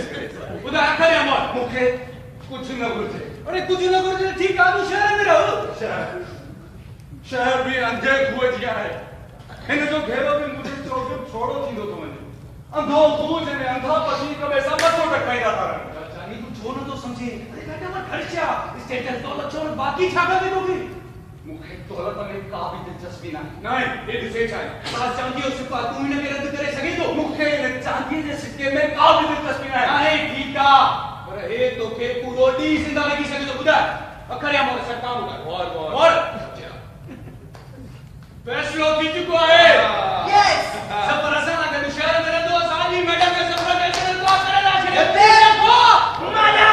ॿुधाए अखर या मौत मूंखे कुझु न घुरिजे अरे कुझु न घुरिजे ठीकु आहे तूं शहर में रहो शहर बि अंधे खूह जी आहे हिन जो घेरो बि मुंहिंजे चोटो छोड़ो थींदो थो वञे अंधो खूह जंहिंमें अंधा पसी हिक ॿिए सां मथो टकाईंदा था रहनि जानी तू छो नथो समझे अरे बेटा मां खर्चा स्टेटस दौलत छोड़ बाकी छा खपे तोखे मूंखे दौलत में का बि दिलचस्पी न नाहे हे ॾिसे छा आहे बड़ा चांदी जो सिक्का तू हिन खे रद्द करे सघे थो मूंखे हिन चांदीअ जे सिक्के में का बि दिलचस्पी न आहे हाणे ठीकु आहे पर हे तोखे पूरो ॾींहुं ज़िंदा लॻी सघे थो ॿुधाए अखर या मौत सरकार ॿुधाए और फैसलो थी चुको आहे यस सफर असां सां गॾु शहर में रहंदो असांजी मैडम खे सफर में करे दुआ करे छॾे तेरे को माना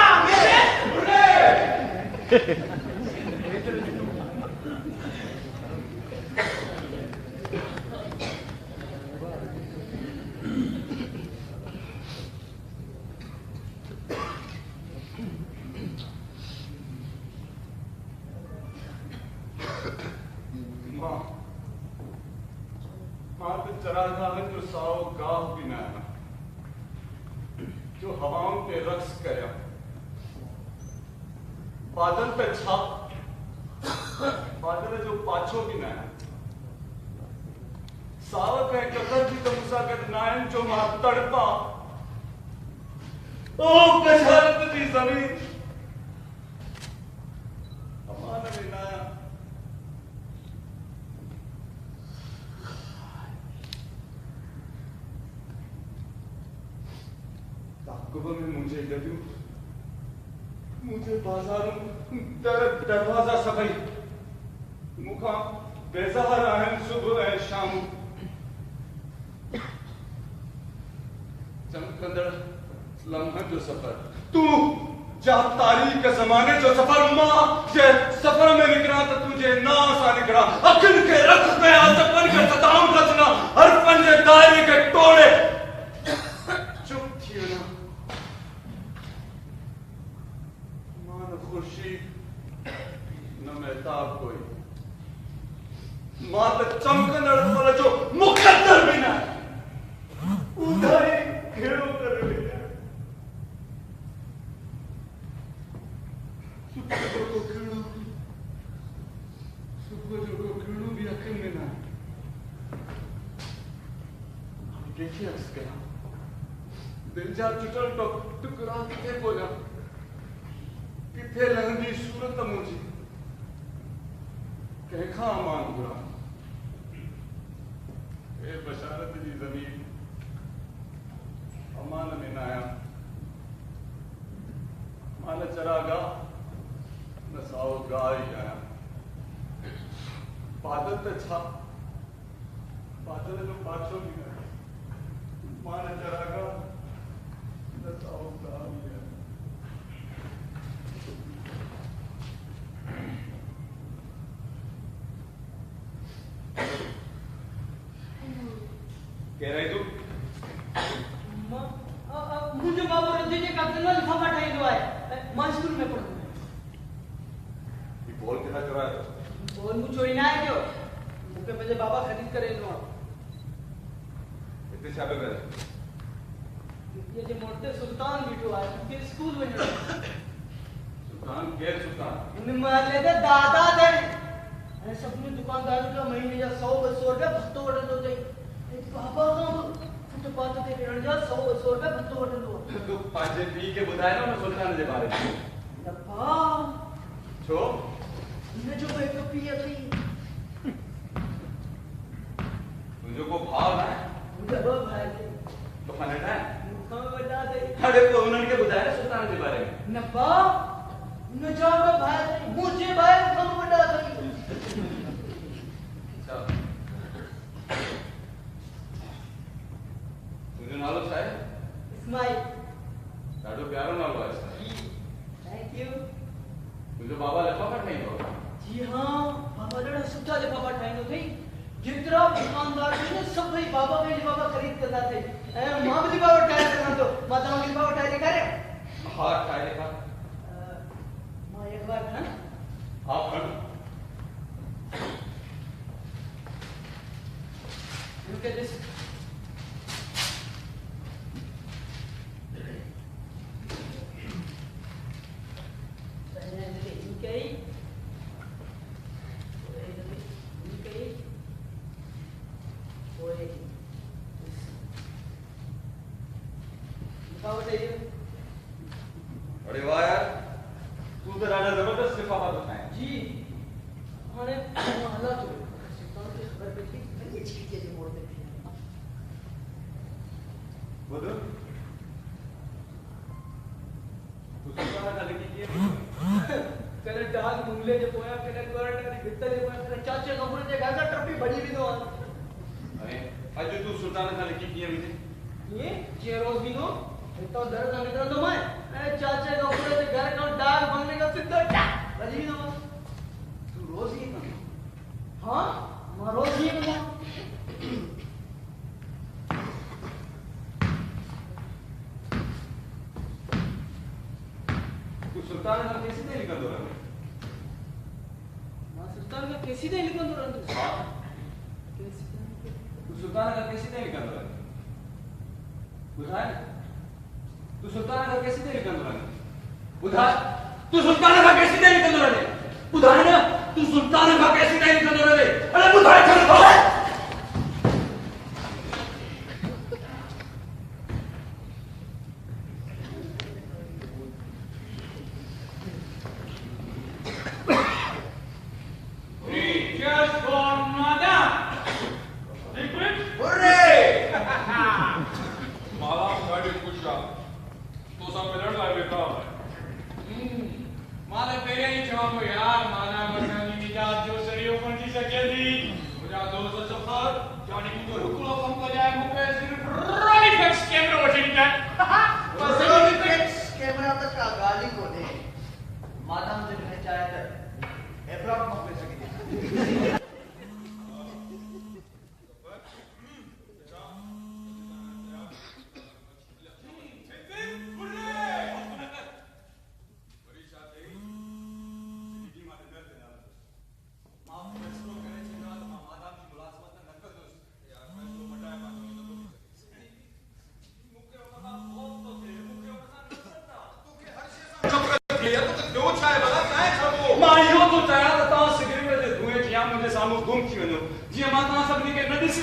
चरागाह जो साओ गाह भी न जो हवाओं पे रक्स करिया बादल पे छाप बादल जो पाछो भी न सावक है कतर भी तो मुसाकत नायन जो मां तड़पा ओ बशारत दी जमीन अमान में नाया ताकुब में मुझे डबियो मुझे बाजारों दरवाजा सफाई मुखा बेजहर आहन सुबह है शाम चमकंदड़ लम्हा जो सफर तू जा तारीख के जमाने जो सफर मां जे सफर में निकला तो तुझे ना सा निकला अखिल के रख पे आसपन के सदाम रचना हर पंजे दायरे के टोड़े चुप थियो ना मान खुशी न मेहताब कोई मां तो चमकंदड़ वाला जो मुकद्दर भी ना उधारी खेड़ो कर लिया सुबह जो खेड़ो भी अखिल में ना देखिए इसके दिल जा चुटल तो टुकड़ा किथे बोला किथे लंघी सूरत मुझी कहखा मान बुरा ए बशारत दी जमीन अमान में नाया मान चरागा न साओ गाय आया बादल ते छा बादल नो पाछो भी ना मान चरागा न साओ गाय आया कह रही तू मुझे बाबू रंजीत का गला लिफाफा ठाई दो है मां स्कूल में पढ़ूं ये बोल कितना चुरा है बोल मुझे चोरी ना है क्यों मुझे पहले बाबा खरीद करे लो इतने छापे करे ये जो मोटे सुल्तान बिटू आए उनके स्कूल में सुल्तान के सुल्तान उन्हें मार लेते दादा थे अरे सबने दुकानदार का महीने या 100-200 रुपए भत्तो वटन दो थे बाबा का तो बात ते रणजा 100-200 रुपए भत्तो वटन दो तू पांचे पी के बुधाए ना सुल्तान जे बारे में डब्बा छो ने जो एक पिया थी तुझे को भाव ना मुझे बहुत भाई थे तो खाने ना मुखा बता दे अरे को उन्होंने के बुधाए ना सुल्तान के बारे में नब्बा न जाओ भाई थे मुझे भाई कम बता दे तुझे नालो साहे इस्माइल डाडो प्यारो नालो है थैंक यू तुझे बाबा लिफाफा नहीं हो जी हां बाबा ने सुठा लिफाफा ठाइनो थई जितना दुकानदार थे सब भाई बाबा में लिफाफा खरीद करता थे ए मां भी लिफाफा ठाई करना तो माता में लिफाफा ठाई करे हां ठाई देखा मां एक बार ना हां खड़ look at this अरे वाह यार तू तो राजा जबरदस्त लिफाफा बताए जी माने हालात हो सुल्तान की खबर पे थी ये चीज के मोड़ पे थी बोलो तू सुल्तान का लगी के कने डाग मुंगले जे पोया कने कोरट ने भितर जे पोया कने चाचे कपड़े जे गाजा टप्पी बड़ी भी दो अरे आज तू सुल्तान का लगी के भी ये रोज भी दो तो दर्द आने का तो मैं ए चाचे कपड़े जे घर का डाग बनने का सिद्ध बड़ी भी दो तू रोज ही करना हां मैं रोज ही करना तू सुल्तान का कैसे नहीं लिखा दो रहा मैं सुल्तान का कैसे नहीं लिखा दो रहा हां कैसे तू सुल्तान का कैसे नहीं लिखा दो रहा बुधाए तू सुल्तान का कैसे नहीं लिखा दो रहा बुधाए तू सुल्तान का कैसे नहीं लिखा दो रहा बुधाए ना तू सुल्तान का कैसे नहीं लिखा दो रहा अरे बुधाए चल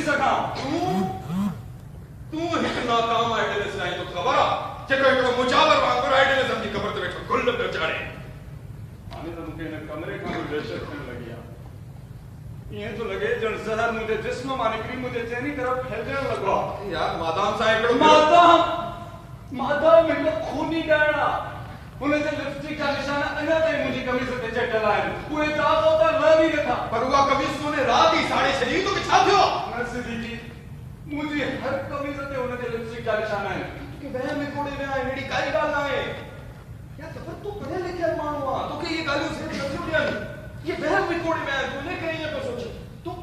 ॾिसी सघां। तूं हिकु नाकाम आइडियलिस्ट आहीं, तो ख़बर आहे जेको हिकिड़ो मुजावर वांगुरु आइडियलिज़म जी क़बर ते वेठो गुल पियो चाढ़े। हाणे त मूंखे हिन कमरे खां बि दहशत थियण लॻी आहे। ईअं थो लॻे ॼण ज़हर मुंहिंजे जिस्म मां निकिरी मुंहिंजे चइनी तरफ़ फैलजण लॻो आहे। यार मादाम सां हिकिड़ो मादाम हिकु खूनी ॾाइण आहे। हुनजे लिपस्टिक जा निशान अञा ताईं मुंहिंजी कमीज़ ते चटियल आहिनि। उहे दाग़ त लह बि नथा। पर उहा कमीज़ तूने राति ई साड़े छॾी, तोखे छा थियो? न सिद्दीकी, मुंहिंजी हर कमीज़ ते हुनजे लिपस्टिक जा निशान आहिनि। तोखे वहम में कोड़े विया आहिनि, अहिड़ी काई ॻाल्हि न आहे। यार ख़बर तूं पढ़ियल लिखियल माण्हू आहे, तोखे इहे ॻाल्हियूं ज़हन नथियूं ॾियनि। इहे वहम में कोड़े विया आहिनि, तूं इन करे ईअं पियो सोचे। तूं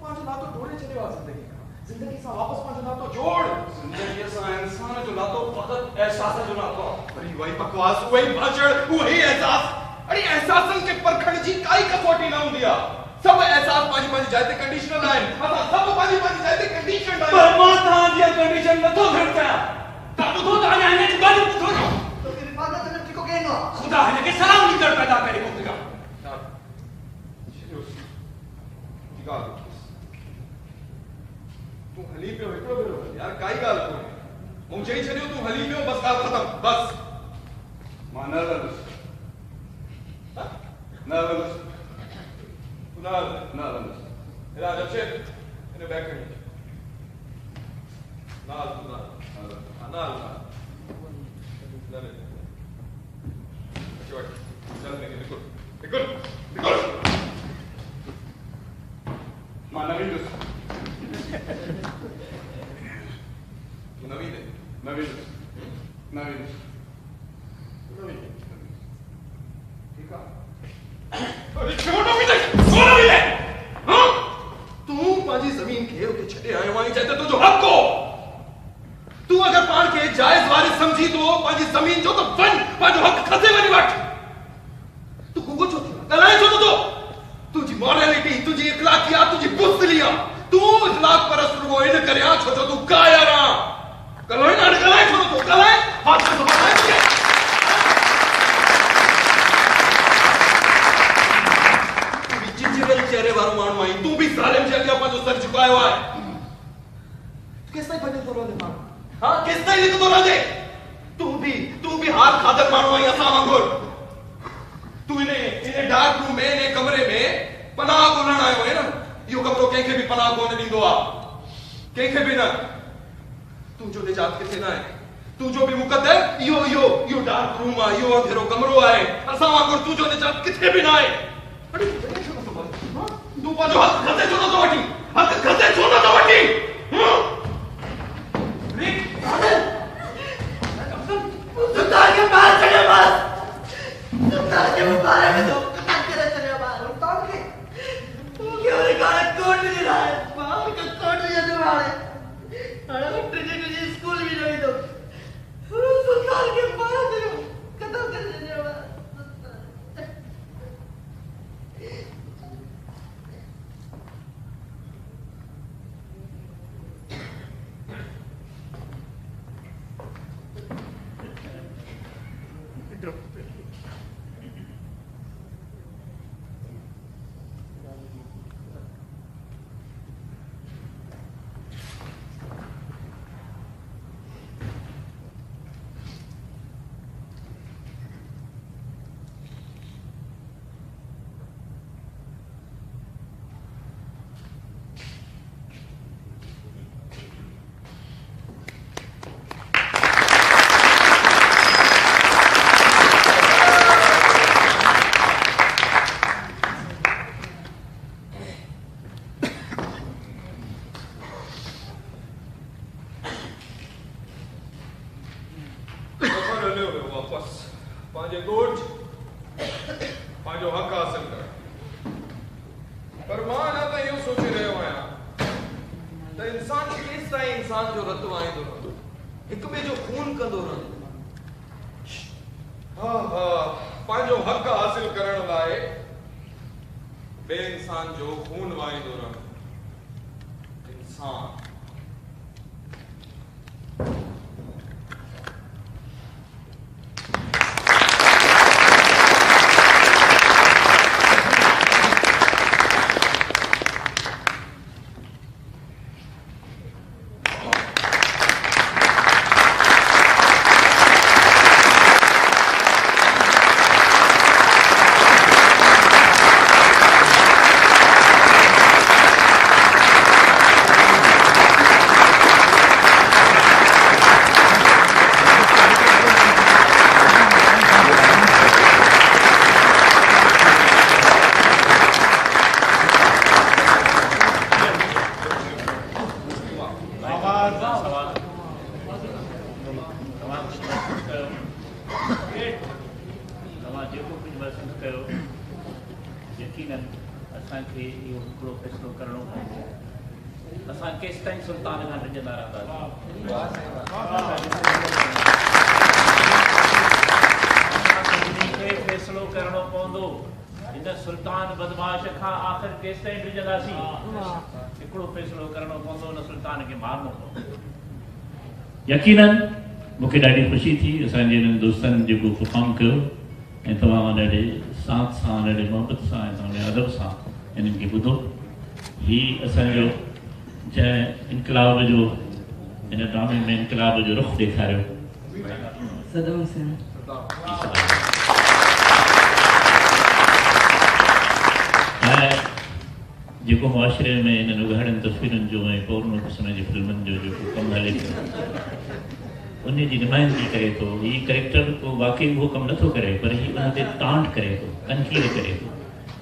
पंहिंजो नातो ढोड़े छॾियो आहे ज़िंदगी खां। ज़िंदगी सां वापसि पंहिंजो नातो जोड़। ज़िंदगीअ सां इंसान जो नातो फ़क़ति एहसास जो नातो आहे। वरी वही बकवास, वही भाषण, वही एहसास। अरे एहसासनि खे परखण जी काई कसौटी न हूंदी आहे। सभु एहसास पंहिंजी जाइ ते कंडीशनल आहिनि। असां सभु पंहिंजी जाइ ते कंडीशनल आहियूं। पर मां तव्हांजी कंडीशन नथो खणी कयां। तव्हां ॿुधो त अञा हिन जी ॻाल्हि ॿुधो न। तोखे हिफ़ाज़त न जेको कहंदो आहे। ख़ुदा हिनखे सलाम ॾींदड़ पैदा करे मोकिलियो। तूं हली पियो हिकिड़ो भेरो यार, काई ॻाल्हि कोन्हे। मूं चई छॾियो तूं हली पियो, बस ॻाल्हि ख़तम। बस मां न हलंदुसि। न हलंदुसि। तूं न हलंदुसि। हेॾा जमशेद हिन बैग खणी अच। न हल, तूं न हल। न हल, न हल। अच वठ, चल निकुर। मां न वेंदुसि। तूं न वेंदे? न वेंदुसि। ठीकु आहे। अरे छो न वेंदे? हाँ? तूं पंहिंजी ज़मीन खे उते छॾे आयो आहीं जंहिं ते तुंहिंजो हक़ हो। तूं अगरि पाण खे जाइज़ वारिस सम्झी थो पंहिंजी ज़मीन जो, त वञ पंहिंजो हक़ खसे वञी वठ। तूं गुंगो छो थियो? ॻाल्हाए छो नथो? तुंहिंजी मॉरलिटी, तुंहिंजी इख़लाक़ियात, तुंहिंजी बुज़दिली आहे। तूं इख़लाक़ परस्त रुगो इन करे आहे छो जो तूं कायर आहे। ॻाल्हाए छो नथो? ॻाल्हाए। चेहरे वारो माण्हू आहीं, तूं बि ज़ालिम जे अॻियां पंहिंजो सर झुकायो आहे। केसिताईं भॼंदो रहंदे माण्हू? हाँ, केसिताईं लिखंदो रहंदे? तूं बि हार खाधल माण्हू आहीं असां वांगुरु। तूं इन डार्क रूम में, इन कमरे में पनाह ॻोल्हण आयो आहे न। इहो कमरो कंहिंखे बि पनाह कोन ॾींदो आहे, कंहिंखे बि न। तुंहिंजो निजात किथे न आहे। तुंहिंजो बि मुक़दर इहो डार्क रूम आहे, इहो अंधेरो कमरो आहे। असां वांगुरु तुंहिंजो निजात किथे बि न आहे। तूं पंहिंजो हक़ खसे छो नथो वठी? हक़ खसे छो नथो वठी? सुल्तान के मार चढ़े बस। सुल्तान के मुबारक है तो कतल करे चले बाहर। सुल्तान के तू क्यों निकाले कोर्ट नहीं रहा है? बाहर का कोर्ट में जाने वाले। अरे तुझे स्कूल भी नहीं दो। सुल्तान के मार चढ़े कतल करे चले बाहर। पंहिंजे ॻोठ पंहिंजो हक़ हासिल कर। पर मां अञा ताईं इहो सोचे रहियो आहियां त इंसान केसि ताईं इंसान जो रतु वाहींदो रहंदो, हिक ॿिए जो खून कंदो रहंदो। हा पंहिंजो हक़ हासिल करण लाइ ॿिए इंसान जो खून वाहींदो रहंदो। इंसान सवाल तव्हां जेको कुझु महसूसु कयो यकीनन असांखे इहो हिकिड़ो फ़ैसिलो करिणो पवंदो असां केसि ताईं सुल्तान खां डिॼंदा रहंदासीं फ़ैसिलो करिणो पवंदो हिन सुल्तान बदमाश खां आख़िर केसि ताईं डिॼंदासीं हिकिड़ो फ़ैसिलो करिणो पवंदो हुन सुल्तान खे मारणो पवंदो यकीनन मूंखे ॾाढी ख़ुशी थी असांजे हिननि दोस्तनि जेको परफॉर्म कयो ऐं तव्हां ॾाढे साथ सां ॾाढे मोहबत सां ऐं तव्हां अदब सां हिननि खे ॿुधो हीउ असांजो जंहिं इनकलाब जो हिन ड्रामे में इनकलाब जो रुख़ ॾेखारियो ऐं जेको मुआशिरे में हिननि उघाड़नि तस्वीरुनि जो ऐं पोरनो क़िस्म जी फिल्मुनि जो जेको कमु हले पियो उन जी नुमाइंदगी करे थो हीउ कैरेक्टर को वाक़ई उहो कमु नथो करे पर हीउ उन ते तांट करे थो तनक़ीद करे थो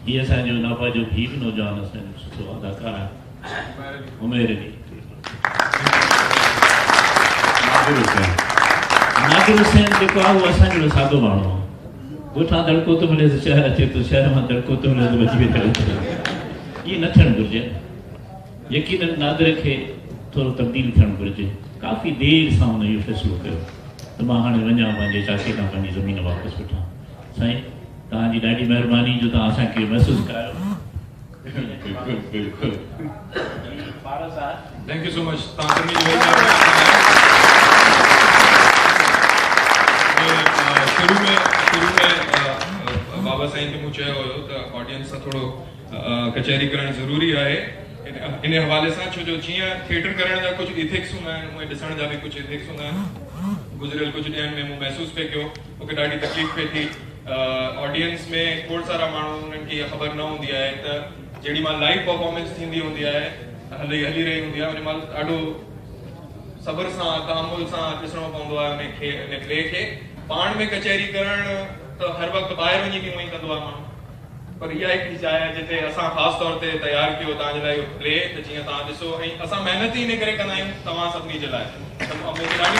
हीउ असांजो नापा जो भी नौजवान असांजो सुठो अदाकार आहे उमेर जी नादिर हुसैन जेको आहे उहो असांजो सादो माण्हू आहे ॻोठां दड़को थो मिले त शहर अचे थो शहर मां दड़को थो मिले त बची वेठो इहे न थियणु घुरिजे यकीनन नादिर खे थोरो तब्दील थियणु घुरिजे काफ़ी देरि सां हुन इहो फ़ैसिलो कयो त मां हाणे वञा पंहिंजे चाचे खां पंहिंजी ज़मीन वापसि वठां साईं तव्हांजी ॾाढी महिरबानी जो तव्हां असांखे महसूसु करायो थैंक यू सो मच शुरू में बाबा साईं खे मूं चयो हुयो त ऑडियंस सां थोरो कचहरी करणु ज़रूरी आहे इन हवाले सां छो जो जीअं थिएटर करण जा कुझु इथिक्स हूंदा आहिनि उहे ॾिसण जा बि कुझु इथिक्स हूंदा आहिनि गुज़िरियल कुझु ॾींहंनि में मूं महसूसु पिए कयो मूंखे ॾाढी तकलीफ़ पई थी ऑडियंस में खोड़ सारा माण्हू उन्हनि खे इहा ख़बर न हूंदी आहे त जेॾी महिल लाइव परफॉर्मेंस थींदी हूंदी आहे हली रही हूंदी आहे उन महिल ॾाढो सब्र सां तहमुल सां ॾिसणो पवंदो आहे उन प्ले खे पाण में कचहरी करणु त हर वक़्तु ॿाहिरि वञी बि उअं ई कंदो आहे माण्हू पर इहा हिकिड़ी जाइ आहे जिते असां ख़ासि तौर ते तयारु कयो तव्हांजे लाइ इहो प्ले त जीअं तव्हां ॾिसो ऐं असां महिनत ई इन करे कंदा आहियूं तव्हां सभिनी जे लाइ त मूंखे ॾाढी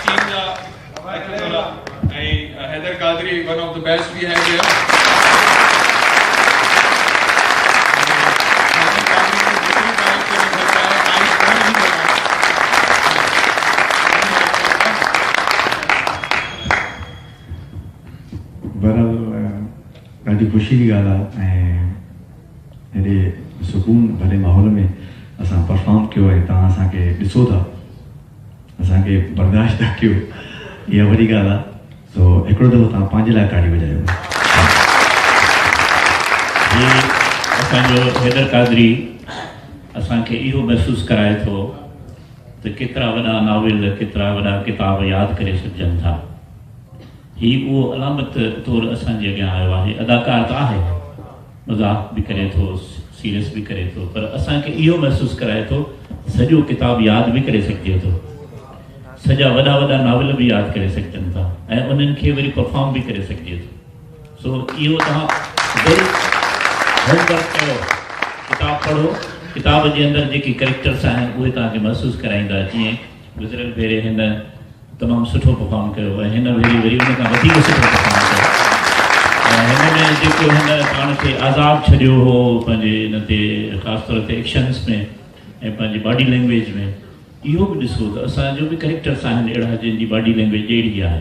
टीम जा ऐं Haider Qadri one of the best we have here ॾाढी ख़ुशी जी ॻाल्हि आहे ऐं हेॾे सुकून भरे माहौल में असां परफॉर्म कयो ऐं तव्हां असांखे ॾिसो था असांखे बर्दाश्त था कयो इहा वॾी ॻाल्हि आहे सो हिकिड़ो दफ़ो तव्हां पंहिंजे लाइ ताड़ी वॼायो असांजो हैदर कादरी असांखे इहो महसूसु कराए थो त केतिरा वॾा नॉवेल केतिरा वॾा किताब यादि करे सघजनि था हीउ उहो अलामत तौरु असांजे अॻियां आयो आहे अदाकार त आहे मज़ाक बि करे थो सीरियस बि करे थो पर असांखे इहो महसूसु कराए थो सॼो किताबु यादि बि करे सघिजे थो सॼा वॾा वॾा नॉवेल बि यादि करे सघजनि था ऐं उन्हनि खे वरी परफॉर्म बि करे सघिजे थो सो इहो तव्हां ज़रूरु होमवर्क कयो किताबु पढ़ो किताब जे अंदरि जेके कैरेक्टर्स आहिनि उहे तव्हांखे महसूसु कराईंदा जीअं गुज़िरियल भेरे हिन तमामु सुठो परफॉर्म कयो ऐं हिन भेरे वरी हुन खां वधीक सुठो परफॉर्म कयो ऐं हिन में जेको हिन पाण खे आज़ादु छॾियो हो पंहिंजे हिन ते ख़ासि तौर ते एक्शन्स में ऐं पंहिंजी बॉडी लैंग्वेज में इहो बि ॾिसो त असांजो बि कैरेक्टर्स आहिनि अहिड़ा जंहिंजी बॉडी लैंग्वेज अहिड़ी आहे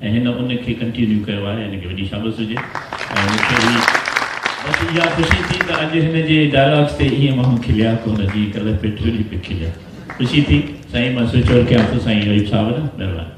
ऐं हिन उनखे कंटिन्यू कयो आहे हिनखे वॾी शाबाश हुजे ऐं मूंखे बि बसि इहा ख़ुशी थी त अॼु हिन जे डायलॉग्स ते ईअं माण्हू खिलिया कोन जी कल्ह पेट्रोल ई पिए खिलिया ख़ुशी थी साईं मां स्विच ओवर कयां थो साईं अयूब साहब न महिरबानी